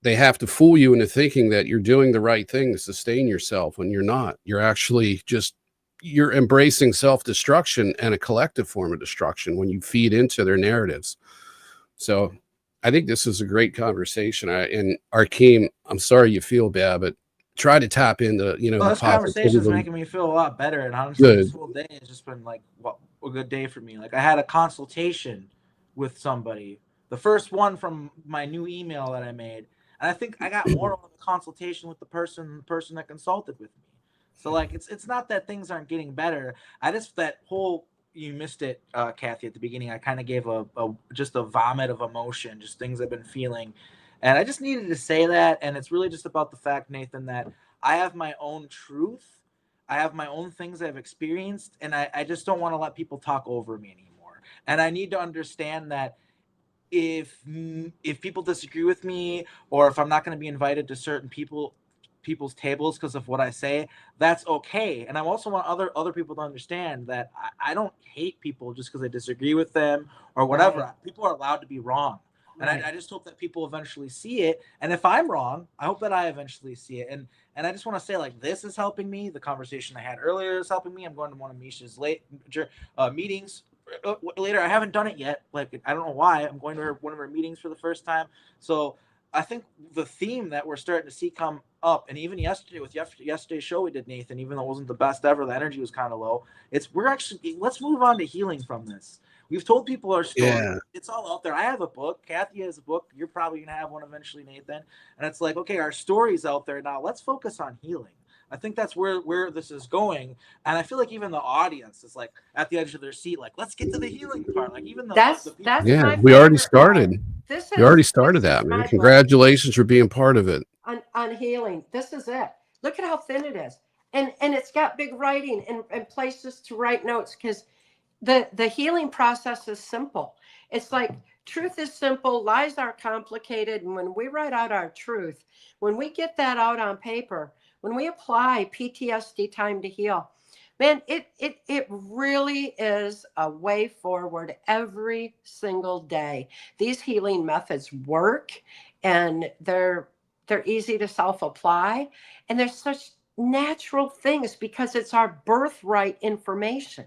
They have to fool you into thinking that you're doing the right thing to sustain yourself when you're not. You're embracing self-destruction and a collective form of destruction when you feed into their narratives. So I think this is a great conversation. And Arkheim, I'm sorry you feel bad, but try to tap into, This conversation is making me feel a lot better. And honestly, this whole day has just been like a good day for me. Like I had a consultation with somebody, the first one from my new email that I made. And I think I got more of a consultation with the person that consulted with me. So like, it's not that things aren't getting better. You missed it, Cathy, at the beginning. I kind of gave just a vomit of emotion, just things I've been feeling. And I just needed to say that. And it's really just about the fact, Nathan, that I have my own truth. I have my own things I've experienced. And I just don't want to let people talk over me anymore. And I need to understand that if people disagree with me, or if I'm not going to be invited to certain people's tables because of what I say, that's okay. And I also want other people to understand that I don't hate people just because I disagree with them or whatever. Right. People are allowed to be wrong. Right. And I just hope that people eventually see it. And if I'm wrong, I hope that I eventually see it. And I just want to say, like, this is helping me. The conversation I had earlier is helping me. I'm going to one of Misha's meetings later. I haven't done it yet. Like, I don't know why. I'm going to one of her meetings for the first time. So I think the theme that we're starting to see come up, and even yesterday with yesterday's show we did, Nathan, even though it wasn't the best ever, the energy was kind of low. Let's move on to healing from this. We've told people our story. Yeah. It's all out there. I have a book. Cathy has a book. You're probably going to have one eventually, Nathan. And it's like, okay, our story's out there now. Let's focus on healing. I think that's where this is going. And I feel like even the audience is like at the edge of their seat, like, let's get to the healing part. Like even the people. We already started. We already started that, man. Congratulations for being part of it. On healing. This is it. Look at how thin it is. And it's got big writing and places to write notes, because the healing process is simple. It's like truth is simple, lies are complicated. And when we write out our truth, when we get that out on paper, when we apply PTSD Time to Heal, man, it really is a way forward every single day. These healing methods work, and they're easy to self-apply, and they're such natural things because it's our birthright information.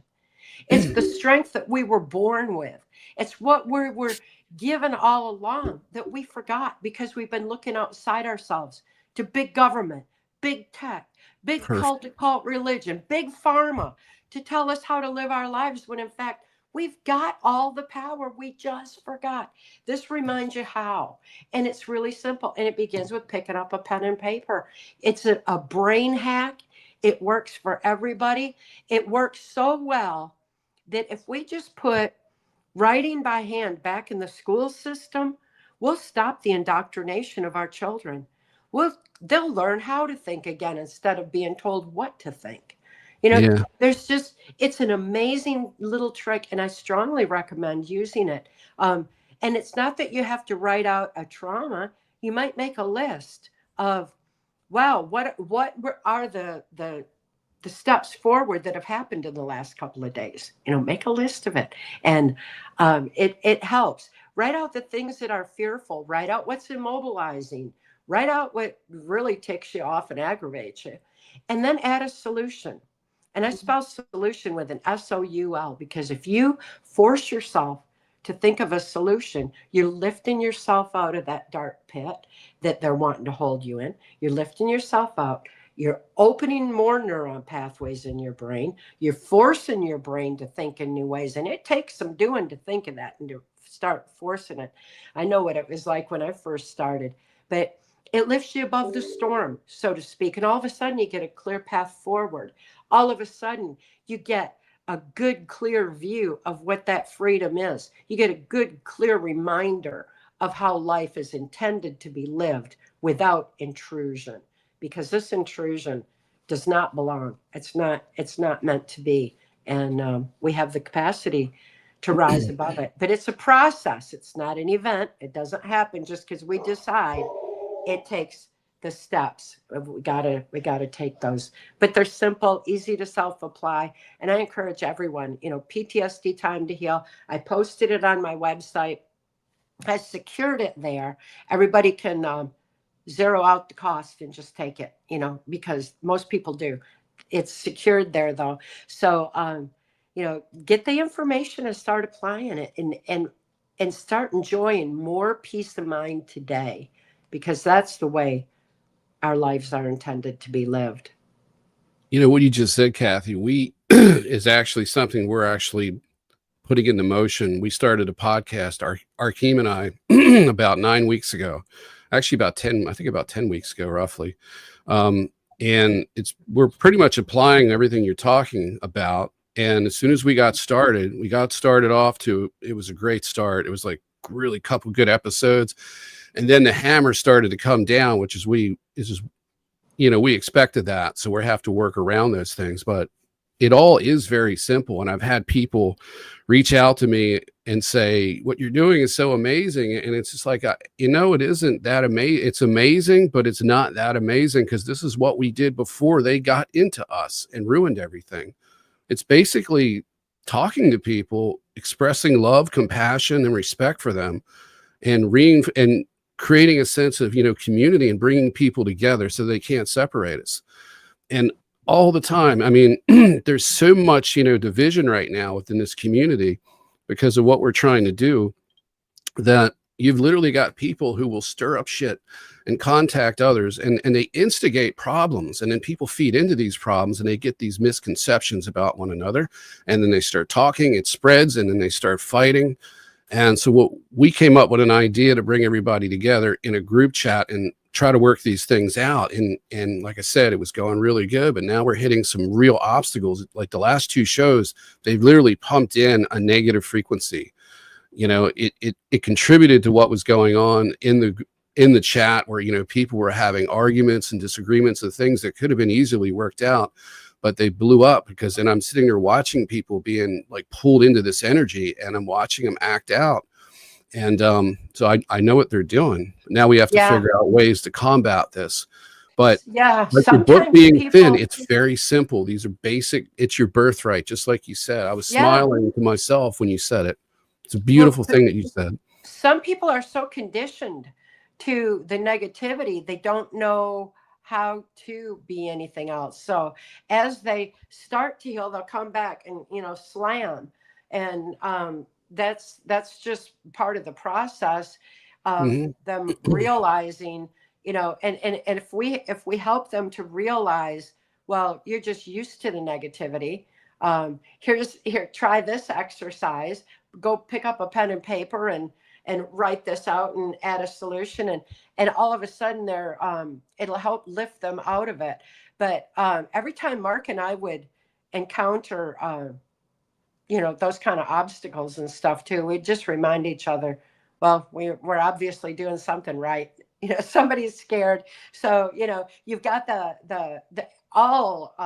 It's the strength that we were born with. It's what we were given all along that we forgot because we've been looking outside ourselves to big government, big tech, big cult religion, big pharma to tell us how to live our lives, when in fact we've got all the power. We just forgot. This reminds you how. And it's really simple. And it begins with picking up a pen and paper. It's a brain hack. It works for everybody. It works so well that if we just put writing by hand back in the school system, we'll stop the indoctrination of our children. They'll learn how to think again instead of being told what to think. It's an amazing little trick, and I strongly recommend using it. And it's not that you have to write out a trauma. You might make a list of, wow, what are the steps forward that have happened in the last couple of days. Make a list of it. And it helps. Write out the things that are fearful. Write out what's immobilizing. Write out what really ticks you off and aggravates you. And then add a solution. And I spell solution with an SOUL, because if you force yourself to think of a solution, you're lifting yourself out of that dark pit that they're wanting to hold you in. You're lifting yourself out. You're opening more neuron pathways in your brain. You're forcing your brain to think in new ways. And it takes some doing to think of that and to start forcing it. I know what it was like when I first started, but it lifts you above the storm, so to speak. And all of a sudden you get a clear path forward. All of a sudden you get a good, clear view of what that freedom is. You get a good, clear reminder of how life is intended to be lived without intrusion. Because this intrusion does not belong. It's not meant to be. And we have the capacity to rise above it. But it's a process. It's not an event. It doesn't happen just because we decide. It takes the steps. We gotta take those. But they're simple, easy to self-apply. And I encourage everyone, PTSD Time to Heal. I posted it on my website. I secured it there. Everybody can zero out the cost and just take it, because most people do. It's secured there though. So, get the information and start applying it and start enjoying more peace of mind today, because that's the way our lives are intended to be lived. What you just said, Kathy, we is actually something we're actually putting into motion. We started a podcast, Arkheim and I, about 9 weeks ago, actually about 10 weeks ago, roughly. And we're pretty much applying everything you're talking about. And as soon as we got started off it was a great start. It was like really couple good episodes. And then the hammer started to come down, which is we expected that. So we have to work around those things, but it all is very simple. And I've had people reach out to me and say, what you're doing is so amazing. And it's just like, it isn't that amazing. It's amazing, but it's not that amazing because this is what we did before they got into us and ruined everything. It's basically talking to people, expressing love, compassion, and respect for them, and creating a sense of, community and bringing people together so they can't separate us. And all the time, there's so much, division right now within this community because of what we're trying to do, that you've literally got people who will stir up shit and contact others and they instigate problems. And then people feed into these problems and they get these misconceptions about one another. And then they start talking, it spreads, and then they start fighting. And so we came up with an idea to bring everybody together in a group chat and try to work these things out. And like I said, it was going really good, but now we're hitting some real obstacles. Like the last 2 shows, they've literally pumped in a negative frequency. It contributed to what was going on in the chat where, people were having arguments and disagreements of things that could have been easily worked out, but they blew up because then I'm sitting there watching people being like pulled into this energy and I'm watching them act out. And so I know what they're doing. Now we have to figure out ways to combat this. But like your book being thin, it's very simple. These are basic. It's your birthright, just like you said. I was smiling to myself when you said it. It's a beautiful thing that you said. Some people are so conditioned to the negativity, they don't know how to be anything else. So as they start to heal, they'll come back and, slam. And that's just part of the process of them realizing, and if we help them to realize, well, you're just used to the negativity. Here, try this exercise. Go pick up a pen and paper and write this out and add a solution, and all of a sudden it'll help lift them out of it. But every time Mark and I would encounter those kind of obstacles and stuff too, we just remind each other, well, we're obviously doing something right. Somebody's scared. So, you've got the all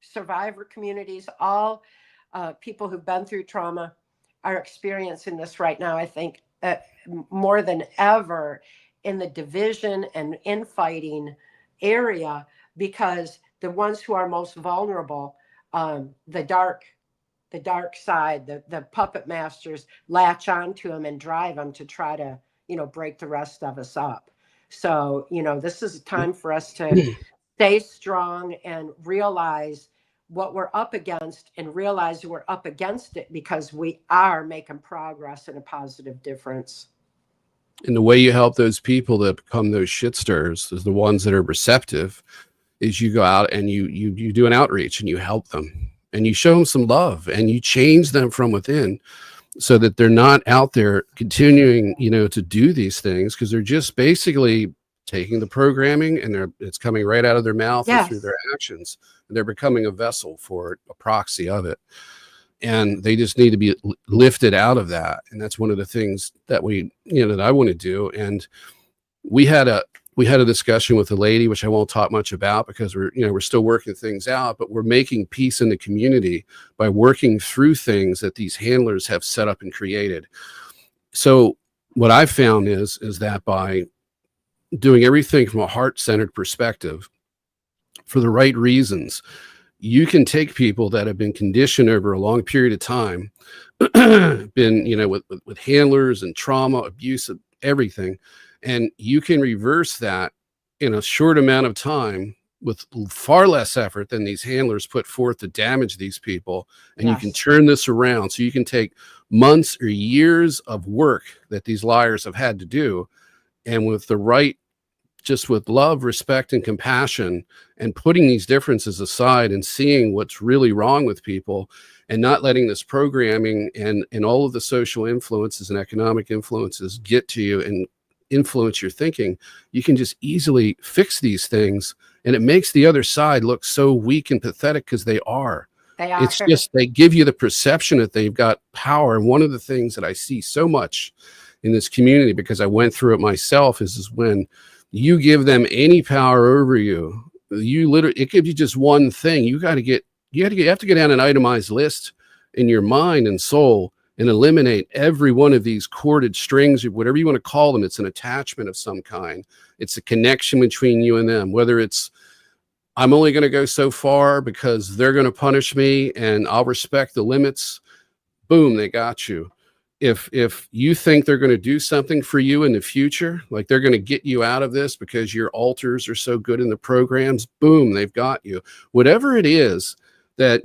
survivor communities, all people who've been through trauma are experiencing this right now. I think more than ever in the division and infighting area, because the ones who are most vulnerable, the dark side, the puppet masters latch onto them and drive them to try to, break the rest of us up. So, this is a time for us to stay strong and realize what we're up against, and realize we're up against it because we are making progress and a positive difference. And the way you help those people that become those shit stirrers, is the ones that are receptive, is you go out and you do an outreach and you help them and you show them some love and you change them from within so that they're not out there continuing, to do these things, because they're just basically taking the programming and it's coming right out of their mouth or through their actions. And they're becoming a vessel for it, a proxy of it. And they just need to be lifted out of that. And that's one of the things that that I want to do. And we had we had a discussion with a lady, which I won't talk much about because we're still working things out, but we're making peace in the community by working through things that these handlers have set up and created. So what I've found is that by doing everything from a heart-centered perspective for the right reasons, you can take people that have been conditioned over a long period of time, been, with handlers and trauma, abuse, everything, and you can reverse that in a short amount of time with far less effort than these handlers put forth to damage these people. And you can turn this around. So you can take months or years of work that these liars have had to do, and with the right, just with love, respect, and compassion, and putting these differences aside and seeing what's really wrong with people, and not letting this programming and all of the social influences and economic influences get to you and influence your thinking, you can just easily fix these things. And it makes the other side look so weak and pathetic, because they are. It's just, they give you the perception that they've got power. And one of the things that I see so much in this community, because I went through it myself, is when you give them any power over you, it gives you just one thing. You have to get down an itemized list in your mind and soul and eliminate every one of these corded strings, or whatever you want to call them. It's an attachment of some kind. It's a connection between you and them, whether it's, I'm only going to go so far because they're going to punish me and I'll respect the limits. Boom, they got you. If you think they're going to do something for you in the future, like they're going to get you out of this because your alters are so good in the programs, boom, they've got you. Whatever it is that,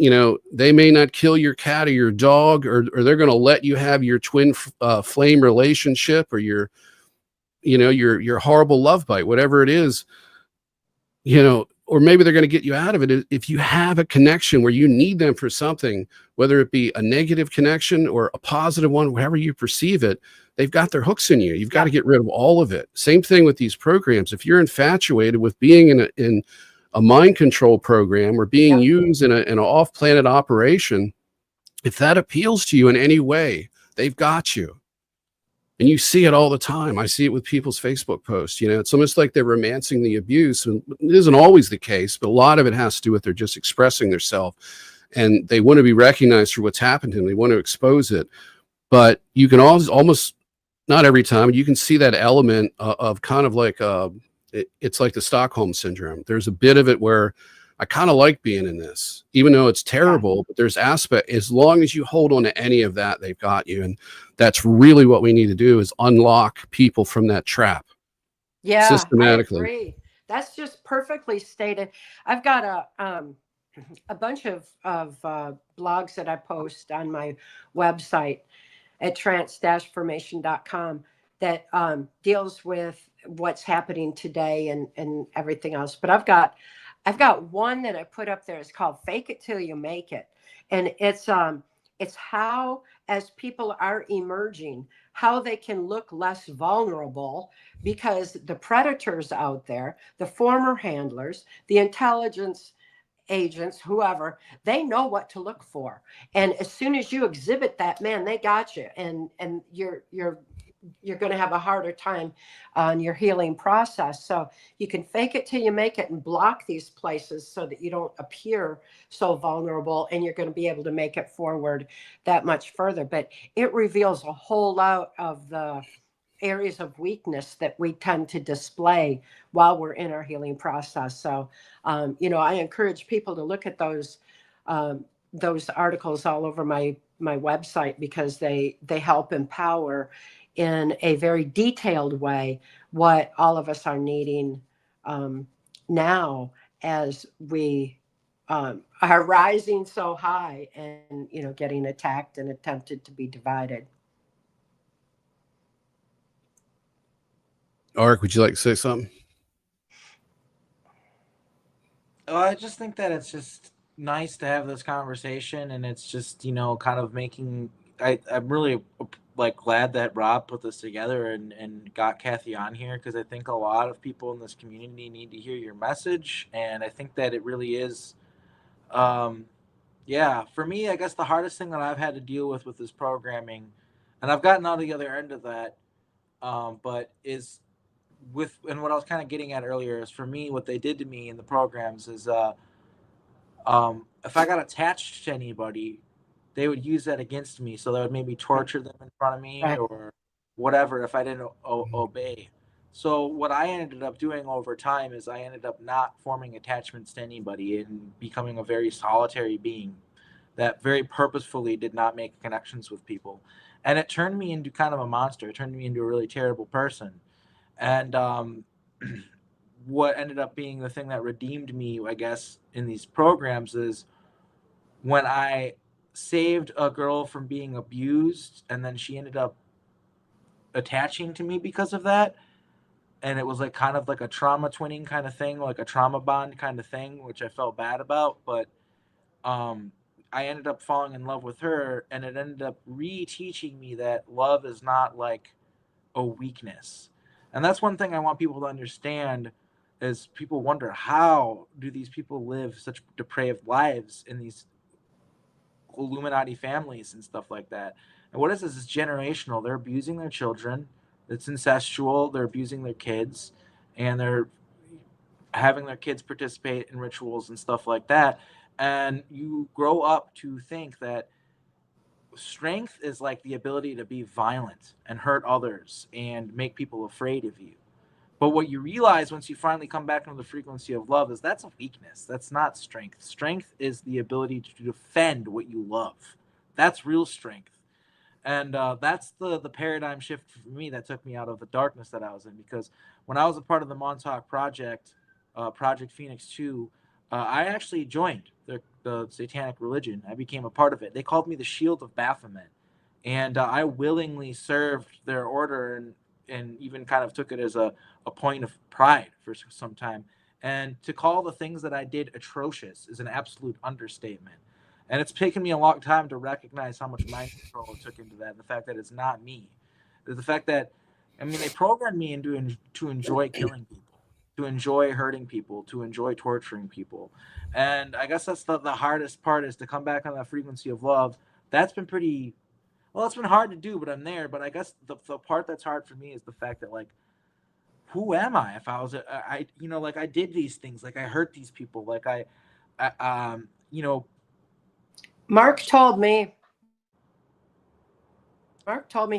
they may not kill your cat or your dog, or they're going to let you have your twin flame relationship, or your horrible love bite, whatever it is, or maybe they're going to get you out of it. If you have a connection where you need them for something, whether it be a negative connection or a positive one, whatever you perceive it, they've got their hooks in you. You've got to get rid of all of it. Same thing with these programs. If you're infatuated with being in a mind control program, or being used in an off-planet operation, if that appeals to you in any way, they've got you. And you see it all the time. I see it with people's Facebook posts. It's almost like they're romancing the abuse. And it isn't always the case, but a lot of it has to do with they're just expressing themselves, and they want to be recognized for what's happened to them. They want to expose it. But you can almost, not every time, you can see that element of kind of like, it's like the Stockholm syndrome. There's a bit of it where I kind of like being in this, even though it's terrible, but there's aspect, as long as you hold on to any of that, they've got you. And that's really what we need to do, is unlock people from that trap. Yeah, systematically. I agree. That's just perfectly stated. I've got a bunch of blogs that I post on my website at trance-formation.com that deals with what's happening today and everything else. But I've got one that I put up there. It's called "Fake It Till You Make It," and it's how, as people are emerging, how they can look less vulnerable, because the predators out there, the former handlers, the intelligence agents, whoever, they know what to look for. And as soon as you exhibit that, man, they got you, and you're going to have a harder time on your healing process. So you can fake it till you make it and block these places so that you don't appear so vulnerable, and you're going to be able to make it forward that much further. But it reveals a whole lot of the areas of weakness that we tend to display while we're in our healing process. So, I encourage people to look at those articles all over my website, because they help empower in a very detailed way what all of us are needing now, as we are rising so high and getting attacked and attempted to be divided. Ark, would you like to say something? Oh, I just think that it's just nice to have this conversation, and it's just kind of making. I'm really glad that Rob put this together and got Cathy on here, because I think a lot of people in this community need to hear your message, and I think that it really is. For me, I guess the hardest thing that I've had to deal with this programming, and I've gotten out of the other end of that, but is and what I was kind of getting at earlier is, for me, what they did to me in the programs is if I got attached to anybody, they would use that against me. So they would maybe torture them in front of me Right. or whatever if I didn't obey. So what I ended up doing over time is I ended up not forming attachments to anybody and becoming a very solitary being that very purposefully did not make connections with people. And it turned me into kind of a monster. It turned me into a really terrible person. And what ended up being the thing that redeemed me, I guess, in these programs is when I saved a girl from being abused, and then she ended up attaching to me because of that. And it was like kind of like a trauma twinning kind of thing, like a trauma bond kind of thing, which I felt bad about. But I ended up falling in love with her, and it ended up re-teaching me that love is not like a weakness. And that's one thing I want people to understand is people wonder, how do these people live such depraved lives in these Illuminati families and stuff like that? And what is this? It's generational. They're abusing their children. It's incestual. They're abusing their kids, and they're having their kids participate in rituals and stuff like that. And you grow up to think that strength is like the ability to be violent and hurt others and make people afraid of you. But what you realize once you finally come back into the frequency of love is that's a weakness. That's not strength. Strength is the ability to defend what you love. That's real strength. And that's the paradigm shift for me that took me out of the darkness that I was in. Because when I was a part of the Montauk Project, Project Phoenix 2, I actually joined the satanic religion. I became a part of it. They called me the Shield of Baphomet. And I willingly served their order and even kind of took it as a point of pride for some time. And to call the things that I did atrocious is an absolute understatement. And it's taken me a long time to recognize how much mind control it took into that, and the fact that it's not me. The fact that, I mean, they programmed me into to enjoy killing people, to enjoy hurting people, to enjoy torturing people. And I guess that's the hardest part, is to come back on that frequency of love. That's been pretty, well, it's been hard to do, but I'm there. But I guess the part that's hard for me is the fact that, like, who am I if I was like I did these things, like I hurt these people, like I you know. Mark told me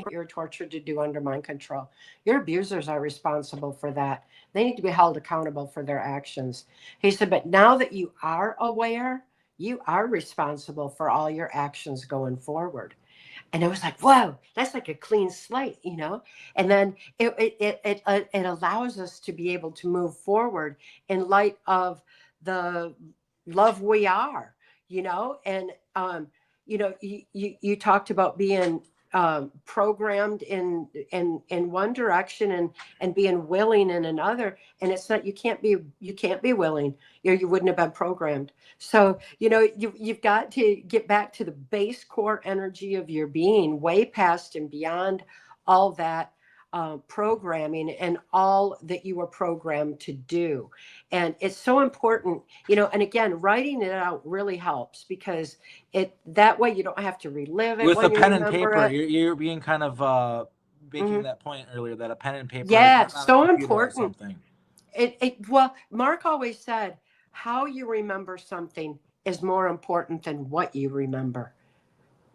you're tortured to do under mind control. Your abusers are responsible for that. They need to be held accountable for their actions. He said, but now that you are aware, you are responsible for all your actions going forward. And it was like, whoa, that's like a clean slate, you know? And then it allows us to be able to move forward in light of the love we are, you know? And, you talked about being programmed in one direction and being willing in another. And it's not, you can't be willing, you wouldn't have been programmed. So, you've got to get back to the base core energy of your being, way past and beyond all that programming and all that you were programmed to do. And it's so important, and again, writing it out really helps, because that way you don't have to relive it With when a you pen and remember paper. it. You're being kind of making Mhm. that point earlier, that a pen and paper is Yeah, not it's on a so computer or important. something. Well, Mark always said, how you remember something is more important than what you remember.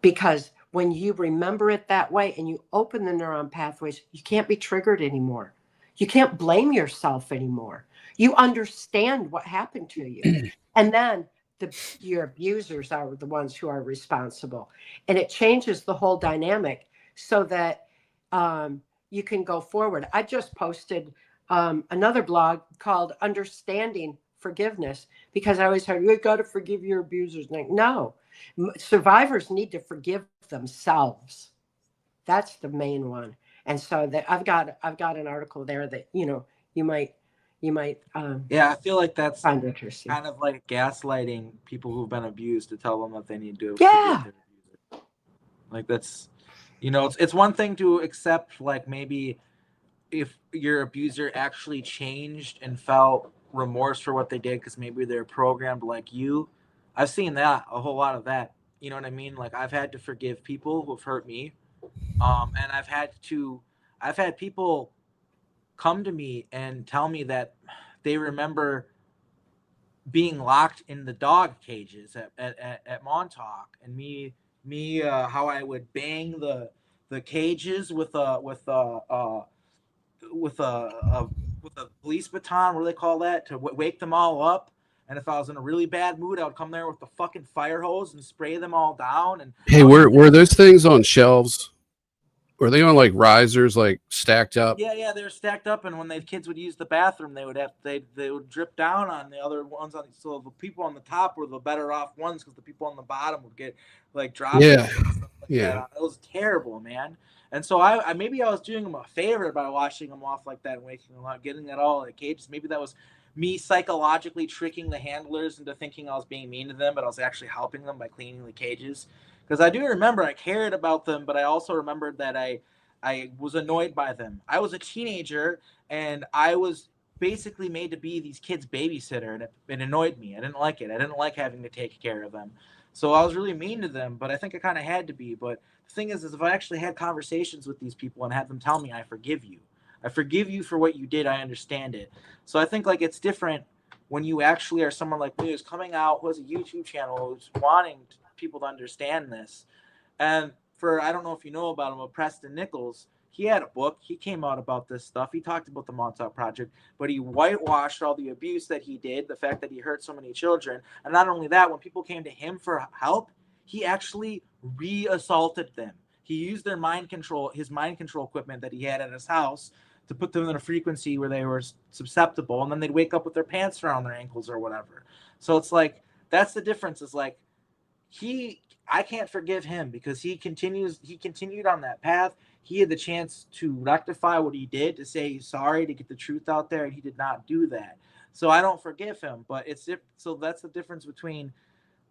Because when you remember it that way and you open the neuron pathways, you can't be triggered anymore. You can't blame yourself anymore. You understand what happened to you. And then your abusers are the ones who are responsible. And it changes the whole dynamic so that you can go forward. I just posted another blog called Understanding Forgiveness, because I always heard, you got to forgive your abusers. Like, no, survivors need to forgive themselves. That's the main one. And so that I've got an article there that you might Yeah, I feel like that's find interesting. kind of like gaslighting people who've been abused to tell them that they need to forgive their abuser. Like, that's, it's one thing to accept, like, maybe if your abuser actually changed and felt remorse for what they did because maybe they're programmed like you. I've seen that, a whole lot of that. You know what I mean? Like, I've had to forgive people who've hurt me, and I've had people come to me and tell me that they remember being locked in the dog cages at Montauk, and me how I would bang the cages with a with a with a police baton, what do they call that, to wake them all up. And if I was in a really bad mood, I would come there with the fucking fire hose and spray them all down. And hey, were those things on shelves? Were they on like risers, like stacked up? Yeah, they were stacked up, and when the kids would use the bathroom, they would drip down on the other ones. So the people on the top were the better off ones, because the people on the bottom would get like dropped. Yeah, That. It was terrible, man. And so I maybe I was doing them a favor by washing them off like that and waking them up, getting it all in the cages. Maybe that was me psychologically tricking the handlers into thinking I was being mean to them, but I was actually helping them by cleaning the cages. Because I do remember I cared about them, but I also remembered that I was annoyed by them. I was a teenager, and I was basically made to be these kids' babysitter, and it annoyed me. I didn't like it. I didn't like having to take care of them. So I was really mean to them, but I think I kind of had to be. But the thing is if I actually had conversations with these people and had them tell me, I forgive you. I forgive you for what you did. I understand it. So I think like it's different when you actually are someone like me who's coming out, who has a YouTube channel, who's wanting people to understand this. And for, I don't know if you know about him, but Preston Nichols, he had a book. He came out about this stuff. He talked about the Montauk Project, but he whitewashed all the abuse that he did, the fact that he hurt so many children. And not only that, when people came to him for help, he actually re-assaulted them. He used his mind control equipment that he had at his house to put them in a frequency where they were susceptible, and then they'd wake up with their pants around their ankles or whatever. So it's like, that's the difference, is like, I can't forgive him because he continued on that path. He had the chance to rectify what he did, to say he's sorry, to get the truth out there, and he did not do that. So I don't forgive him, but so that's the difference between,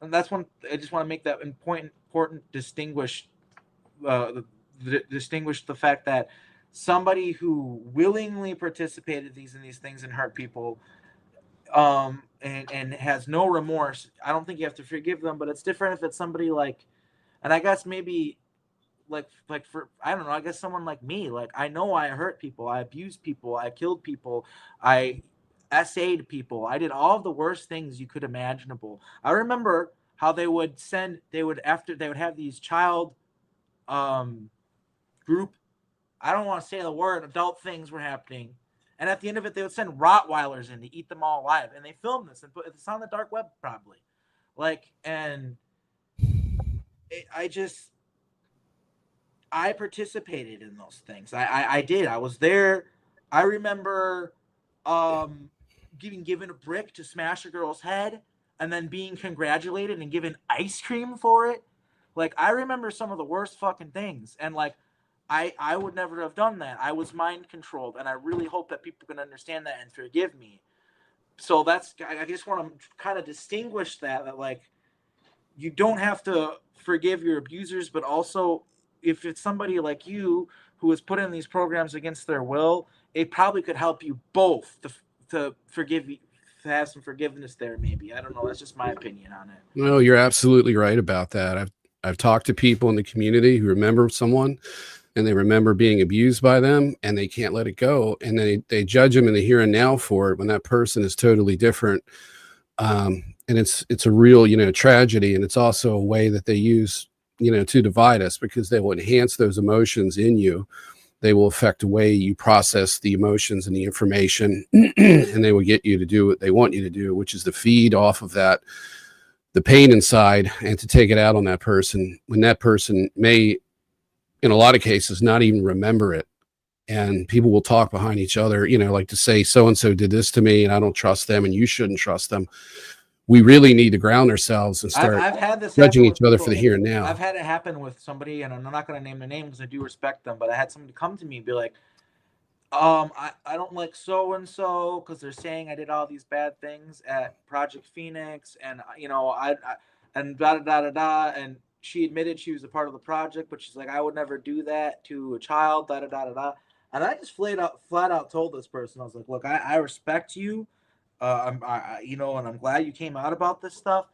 and that's one, I just want to make that important distinguish the fact that somebody who willingly participated in these things and hurt people, and has no remorse, I don't think you have to forgive them. But it's different if it's somebody like, and I guess maybe like for, I don't know, I guess someone like me, like I know I hurt people, I abused people, I killed people, I essayed people, I did all of the worst things you could imaginable. I remember how they would have these child group, I don't want to say the word, adult things were happening. And at the end of it, they would send Rottweilers in to eat them all alive. And they filmed this and put it's on the dark web probably. Like, and I participated in those things. I did. I was there. I remember getting given a brick to smash a girl's head and then being congratulated and given ice cream for it. Like, I remember some of the worst fucking things. And like, I would never have done that. I was mind controlled, and I really hope that people can understand that and forgive me. So I just want to kind of distinguish that like, you don't have to forgive your abusers, but also if it's somebody like you who is put in these programs against their will, it probably could help you both to forgive you, to have some forgiveness there. Maybe, I don't know. That's just my opinion on it. No, you're absolutely right about that. I've talked to people in the community who remember someone, and they remember being abused by them, and they can't let it go. And they judge them in the here and now for it when that person is totally different. And it's a real, tragedy. And it's also a way that they use, to divide us, because they will enhance those emotions in you. They will affect the way you process the emotions and the information, and they will get you to do what they want you to do, which is to feed off of that, the pain inside, and to take it out on that person when that person may, in a lot of cases, not even remember it. And people will talk behind each other, like to say, so-and-so did this to me and I don't trust them and you shouldn't trust them. We really need to ground ourselves and start I've had this judging each other people, for the here and now. I've had it happen with somebody, and I'm not going to name the name because I do respect them, but I had somebody come to me and be like, I don't like so-and-so because they're saying I did all these bad things at Project Phoenix, and and da-da-da-da-da, and she admitted she was a part of the project, but she's like, I would never do that to a child, da-da-da-da-da. And I just flat out told this person, I was like, look, I respect you, and I'm glad you came out about this stuff,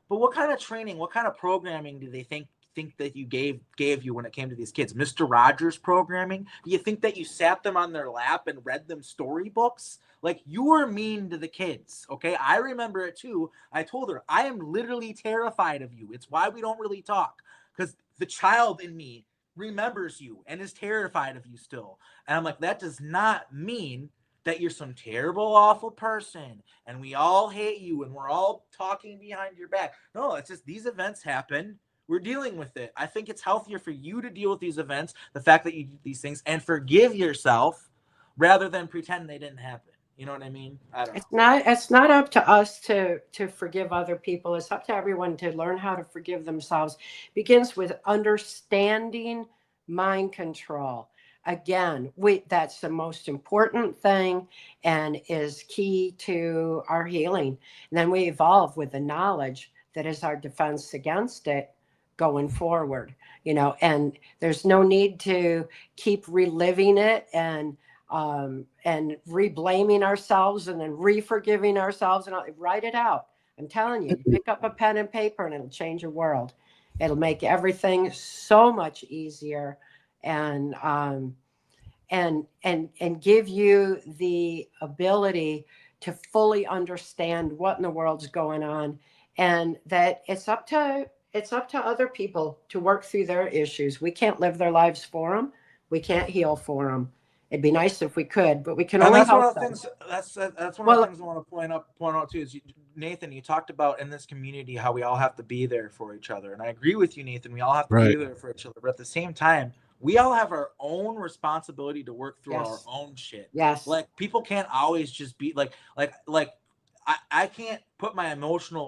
but what kind of training, what kind of programming do they think think that you gave you when it came to these kids? Mr. Rogers programming? Do you think that you sat them on their lap and read them storybooks? Like, you were mean to the kids, okay? I remember it too. I told her, I am literally terrified of you. It's why we don't really talk, because the child in me remembers you and is terrified of you still. And I'm like, that does not mean that you're some terrible, awful person and we all hate you and we're all talking behind your back. No, it's just these events happen. We're dealing with it. I think it's healthier for you to deal with these events, the fact that you do these things, and forgive yourself rather than pretend they didn't happen. You know what I mean? I don't know. It's not up to us to forgive other people. It's up to everyone to learn how to forgive themselves. It begins with understanding mind control. Again, that's the most important thing and is key to our healing. And then we evolve with the knowledge that is our defense against it going forward, and there's no need to keep reliving it and re-blaming ourselves and then re-forgiving ourselves, and write it out. I'm telling you, pick up a pen and paper and it'll change your world. It'll make everything so much easier and give you the ability to fully understand what in the world's going on, and that it's up to other people to work through their issues. We can't live their lives for them. We can't heal for them. It'd be nice if we could, but we can only help them. That's one of the things I want to point out too. Is Nathan, you talked about in this community how we all have to be there for each other, and I agree with you, Nathan. We all have to be there for each other, but at the same time, we all have our own responsibility to work through our own shit. Yes. Like, people can't always just be like I can't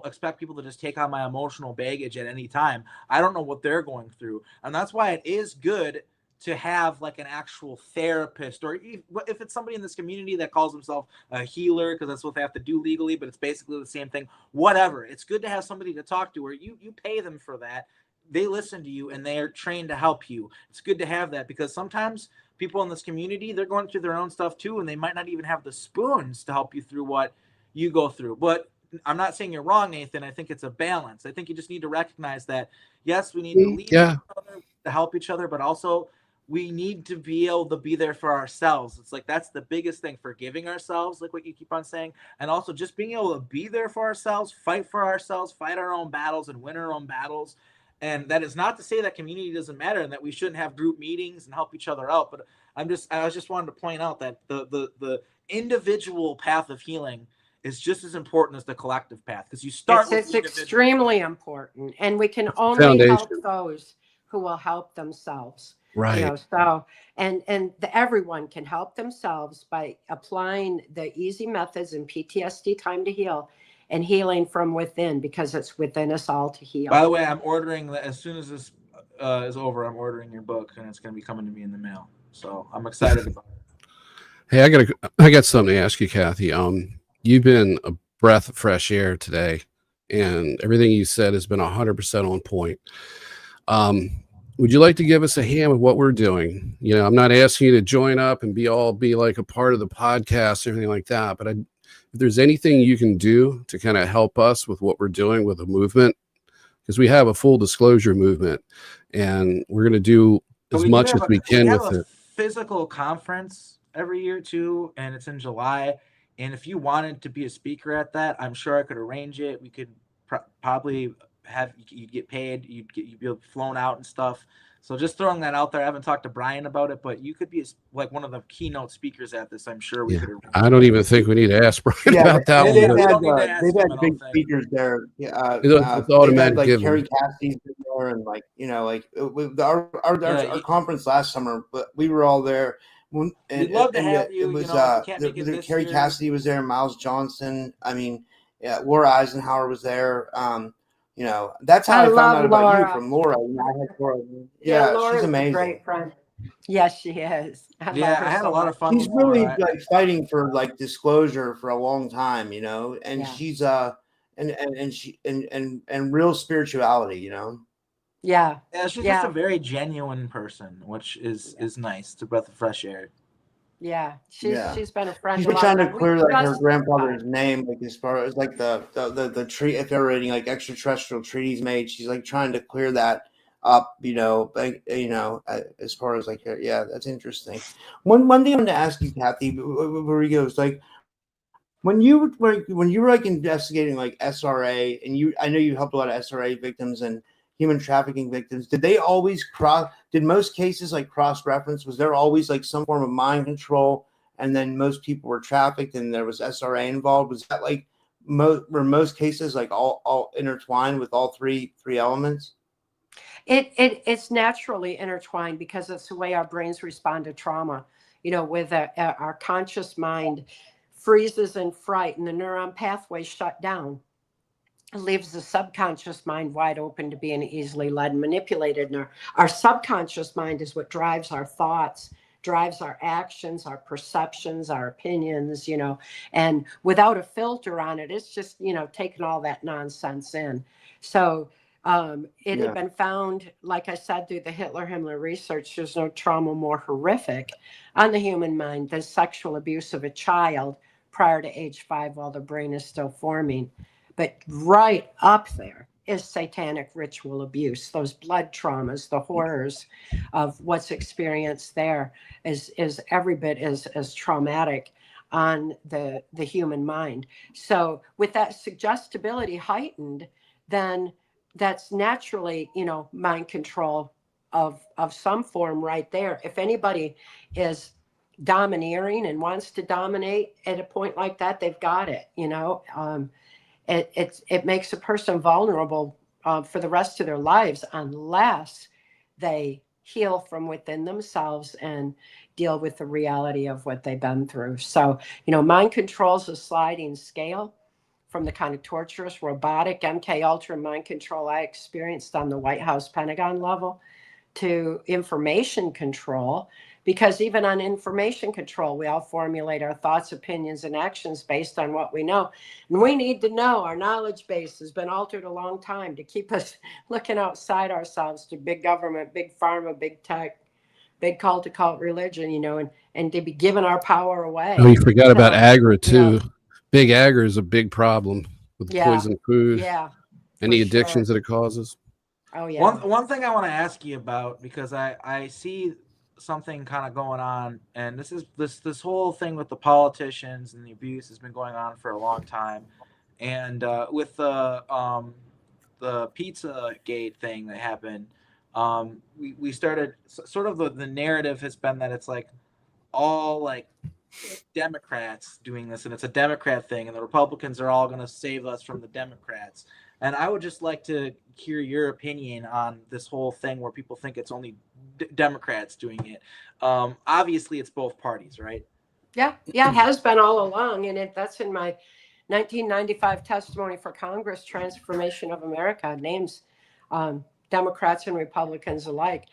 expect people to just take on my emotional baggage at any time. I don't know what they're going through. And that's why it is good to have like an actual therapist, or if it's somebody in this community that calls himself a healer, because that's what they have to do legally, but it's basically the same thing, whatever. It's good to have somebody to talk to, where you pay them for that. They listen to you and they are trained to help you. It's good to have that, because sometimes people in this community, they're going through their own stuff too, and they might not even have the spoons to help you through what you go through. But I'm not saying you're wrong, Nathan. I think it's a balance. I think you just need to recognize that, yes, we need to lead each other, to help each other, but also we need to be able to be there for ourselves. It's like, that's the biggest thing, forgiving ourselves, like what you keep on saying, and also just being able to be there for ourselves, fight our own battles and win our own battles. And that is not to say that community doesn't matter and that we shouldn't have group meetings and help each other out. But I was just wanted to point out that the individual path of healing is just as important as the collective path, because you start it's extremely important, and we can only help those who will help themselves. Right. So everyone can help themselves by applying the easy methods in PTSD Time to Heal and healing from within, because it's within us all to heal. By the way, I'm ordering, as soon as this is over, I'm ordering your book, and it's going to be coming to me in the mail. So I'm excited about it. Hey, I got something to ask you, Cathy. You've been a breath of fresh air today, and everything you said has been 100% on point. Would you like to give us a hand with what we're doing? I'm not asking you to join up and be like a part of the podcast or anything like that, but if there's anything you can do to kind of help us with what we're doing with the movement, because we have a full disclosure movement, and we're going to do as much as we can with it. Physical conference every year too, and it's in July. And if you wanted to be a speaker at that, I'm sure I could arrange it. We could probably you'd get paid, you'd be flown out and stuff. So just throwing that out there. I haven't talked to Brian about it, but you could be like one of the keynote speakers at this. I'm sure we could. I don't even think we need to ask Brian about that one. They've had big speakers there. It's automatic. Like Carrie Cassidy's been there, and our conference last summer, but we were all there. We'd love to have you. It was Carrie Cassidy was there, Miles Johnson. I mean, Laura Eisenhower was there. That's how I found out about you, from Laura. I had Laura. She's amazing. A great friend. Yes, she is. I had a lot of fun. She's really fighting for disclosure for a long time, and she's and real spirituality, Yeah, she's just a very genuine person, which is nice. It's a breath of fresh air. Yeah, she's been a friend. She's been trying to clear her grandfather's name, as far as the tree. If they're reading extraterrestrial treaties made, she's trying to clear that up, as far as like, yeah, that's interesting. One thing I wanted to ask you, Cathy, before he goes, like, when you were like investigating like SRA, and I know you helped a lot of SRA victims and human trafficking victims, did most cases like cross reference? Was there always like some form of mind control, and then most people were trafficked and there was SRA involved? Was that like were most cases like all intertwined with all three elements? It's naturally intertwined because it's the way our brains respond to trauma. With our conscious mind freezes in fright and the neuron pathways shut down. It leaves the subconscious mind wide open to being easily led and manipulated. And our subconscious mind is what drives our thoughts, drives our actions, our perceptions, our opinions, and without a filter on it, it's just, taking all that nonsense in. So it had been found, like I said, through the Hitler-Himmler research, there's no trauma more horrific on the human mind than sexual abuse of a child prior to age 5 while the brain is still forming. But right up there is satanic ritual abuse. Those blood traumas, the horrors of what's experienced there is every bit as traumatic on the human mind. So with that suggestibility heightened, then that's naturally, mind control of some form right there. If anybody is domineering and wants to dominate at a point like that, they've got it. It makes a person vulnerable for the rest of their lives unless they heal from within themselves and deal with the reality of what they've been through. So, mind control is a sliding scale from the kind of torturous, robotic MK Ultra mind control I experienced on the White House Pentagon level to information control. Because even on information control, we all formulate our thoughts, opinions, and actions based on what we know. And we need to know our knowledge base has been altered a long time to keep us looking outside ourselves to big government, big pharma, big tech, big cult to cult religion, and to be giving our power away. Oh, you forgot about Agra too. Big Agra is a big problem with poison food. Yeah. Any addictions that it causes. Oh yeah. One thing I want to ask you about, because I see something kind of going on, and this is this whole thing with the politicians and the abuse has been going on for a long time, and with the Pizza Gate thing that happened, we started sort of the narrative has been that it's like all like Democrats doing this, and it's a Democrat thing, and the Republicans are all going to save us from the Democrats. And I would just like to hear your opinion on this whole thing where people think it's only Democrats doing it. Obviously, it's both parties, right? Yeah, it has been all along. And that's in my 1995 testimony for Congress, Transformation of America, names Democrats and Republicans alike.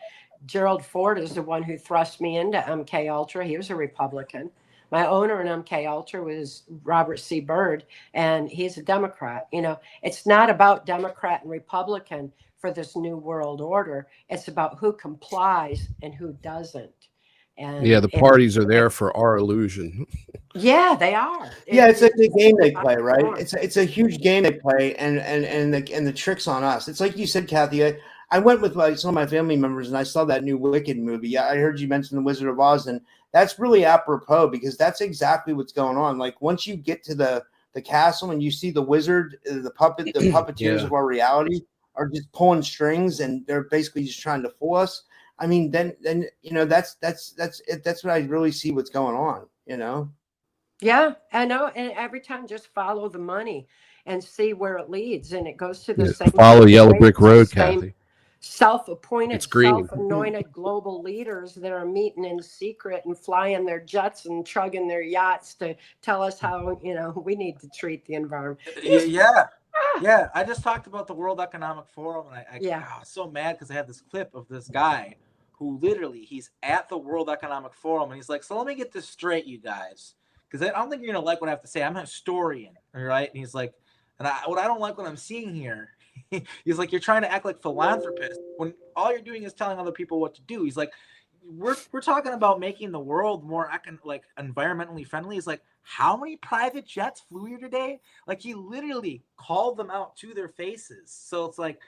Gerald Ford is the one who thrust me into MK Ultra. He was a Republican. My owner in MK Ultra was Robert C. Byrd, and he's a Democrat. It's not about Democrat and Republican for this new world order. It's about who complies and who doesn't. And the parties are there for our illusion. Yeah, they are. It's a game they play, right? It's a huge game they play, and the tricks on us. It's like you said, Cathy. I went with some of my family members, and I saw that new Wicked movie. Yeah, I heard you mention The Wizard of Oz, and that's really apropos because that's exactly what's going on. Like once you get to the castle and you see the wizard, the puppeteers of our reality are just pulling strings, and they're basically just trying to fool us. I mean, then that's what I really see what's going on. Yeah, I know. And every time, just follow the money and see where it leads, and it goes to the same. Follow Yellow Brick Road, Cathy. Self-appointed, self-anointed global leaders that are meeting in secret and flying their jets and chugging their yachts to tell us how we need to treat the environment. Yeah. I just talked about the World Economic Forum, and I was so mad because I had this clip of this guy who literally he's at the World Economic Forum, and he's like, "So let me get this straight, you guys, because I don't think you're gonna like what I have to say. I'm a historian, all right?" And he's like, what I don't like what I'm seeing here. He's like, you're trying to act like philanthropists when all you're doing is telling other people what to do. He's like, we're talking about making the world more environmentally friendly. He's like, how many private jets flew here today? Like he literally called them out to their faces. So it's like,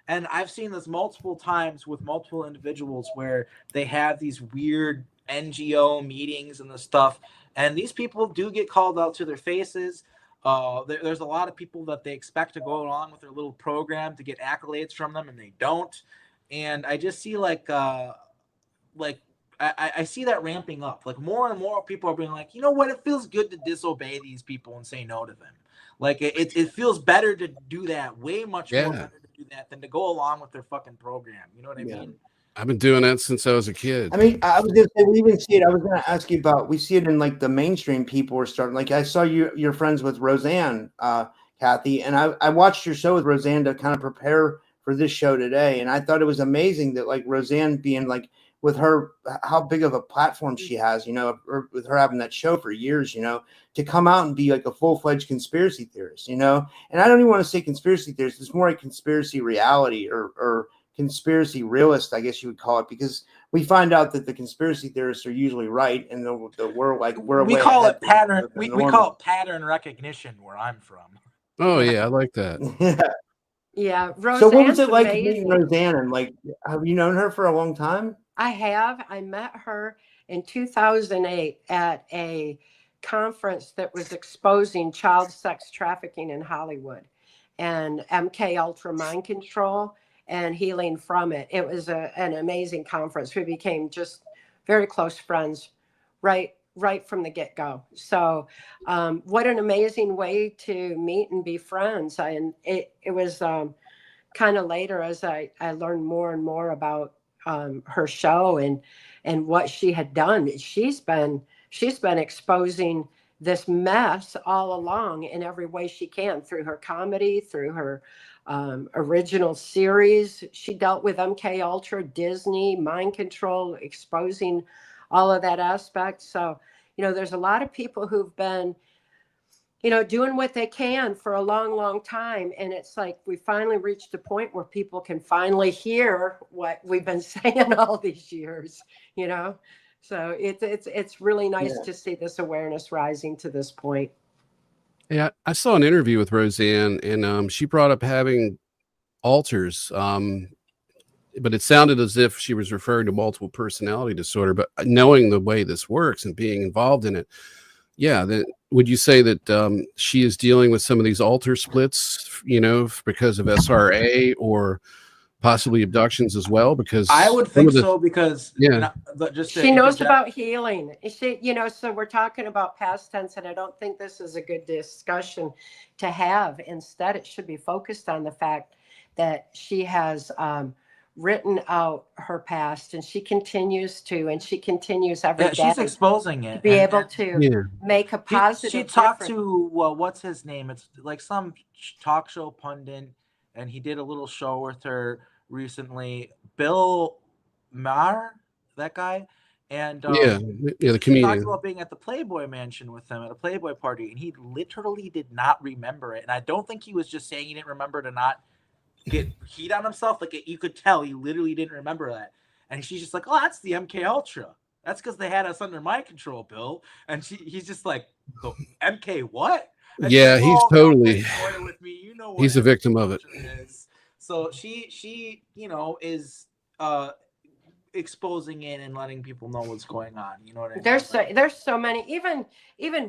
And I've seen this multiple times with multiple individuals where they have these weird NGO meetings and the stuff, and these people do get called out to their faces. There's a lot of people that they expect to go along with their little program to get accolades from them, and they don't. And I just see I see that ramping up. Like more and more people are being like, you know what? It feels good to disobey these people and say no to them. Like it feels better to do that. Way much more better to do that than to go along with their fucking program. You know what I mean? I've been doing that since I was a kid. I mean, I was gonna say we even see it. I was gonna ask you about. We see it in like the mainstream people are starting. Like I saw you're friends with Roseanne, Cathy, and I watched your show with Roseanne to kind of prepare for this show today, and I thought it was amazing that like Roseanne being like with her how big of a platform she has, you know, with her having that show for years, you know, to come out and be like a full-fledged conspiracy theorist, you know. And I don't even want to say conspiracy theorist; it's more like conspiracy reality or conspiracy realist, I guess you would call it, because we find out that the conspiracy theorists are usually right, and we call it pattern. We call it pattern recognition where I'm from. Oh yeah, I like that. Yeah, Roseanne's so what was it like amazing. meeting Roseanne? And like, have you known her for a long time? I have. I met her in 2008 at a conference that was exposing child sex trafficking in Hollywood and MK Ultra mind control and healing from it. It was an amazing conference. We became just very close friends right from the get-go. So what an amazing way to meet and be friends. And it was kind of later as I learned more and more about her show and what she had done. She's been exposing this mess all along in every way she can, through her comedy, through her original series. She dealt with MK Ultra, Disney, mind control, exposing all of that aspect. So, you know, there's a lot of people who've been, you know, doing what they can for a long, long time. And it's like we finally reached a point where people can finally hear what we've been saying all these years, you know. So it's really nice to see this awareness rising to this point. Yeah, I saw an interview with Roseanne, and she brought up having alters, but it sounded as if she was referring to multiple personality disorder. But knowing the way this works and being involved in it, would you say that she is dealing with some of these alter splits, you know, because of SRA or possibly abductions as well? Because I would think so, because she knows about healing. She, you know, so we're talking about past tense, and I don't think this is a good discussion to have. Instead, it should be focused on the fact that she has written out her past, and she continues every day. She's exposing it to be able to make a positive. She talked to what's his name? It's like some talk show pundit, and he did a little show with her recently. Bill Maher, that guy, and the comedian, talked about being at the Playboy Mansion with them at a Playboy party, and he literally did not remember it. And I don't think he was just saying he didn't remember to not get heat on himself. Like you could tell he literally didn't remember that. And she's just like, "Oh, that's the MK Ultra. That's because they had us under mind control, Bill." And he's just like, "The MK what?" And yeah, he's totally with me. You know, he's a victim of it. Is. So she you know is exposing it and letting people know what's going on. You know what I mean? There's so many. Even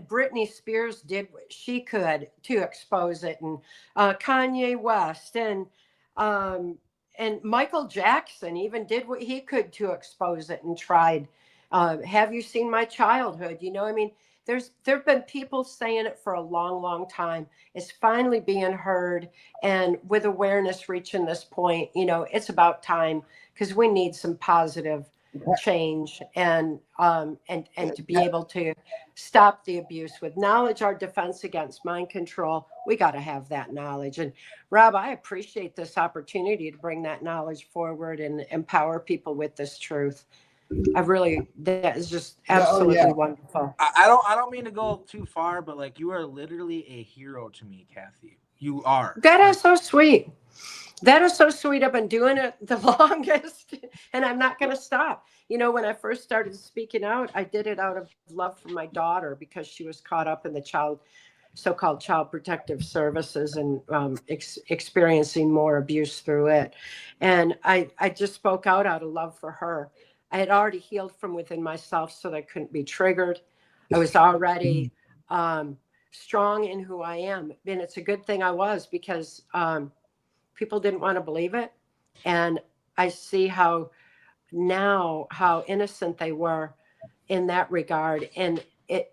Britney Spears did what she could to expose it, and Kanye West and Michael Jackson even did what he could to expose it and tried. Have you seen my childhood? You know, I mean, there've been people saying it for a long, long time. It's finally being heard, and with awareness reaching this point, you know, it's about time, because we need some positive change and to be able to stop the abuse with knowledge. Our defense against mind control, we got to have that knowledge. And Rob, I appreciate this opportunity to bring that knowledge forward and empower people with this truth. That is just absolutely wonderful. I don't mean to go too far, but like, you are literally a hero to me, Cathy. You are. That is so sweet. That is so sweet. I've been doing it the longest, and I'm not going to stop. You know, when I first started speaking out, I did it out of love for my daughter, because she was caught up in the child so-called Child Protective Services and experiencing more abuse through it. And I just spoke out of love for her. I had already healed from within myself so that I couldn't be triggered. I was already strong in who I am. And it's a good thing I was, because people didn't want to believe it. And I see how innocent they were in that regard. And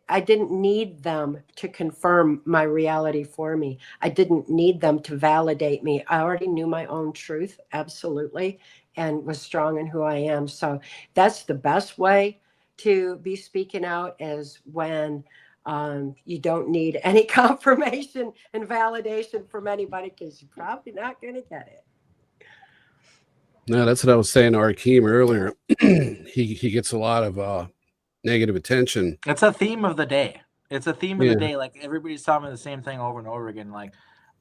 I didn't need them to confirm my reality for me. I didn't need them to validate me. I already knew my own truth, absolutely, and was strong in who I am. So that's the best way to be speaking out, is when you don't need any confirmation and validation from anybody, because you're probably not going to get it. No, that's what I was saying to Arkheim earlier. he gets a lot of negative attention. It's a theme of the day. It's a theme of the day. Like, everybody's telling me the same thing over and over again. Like,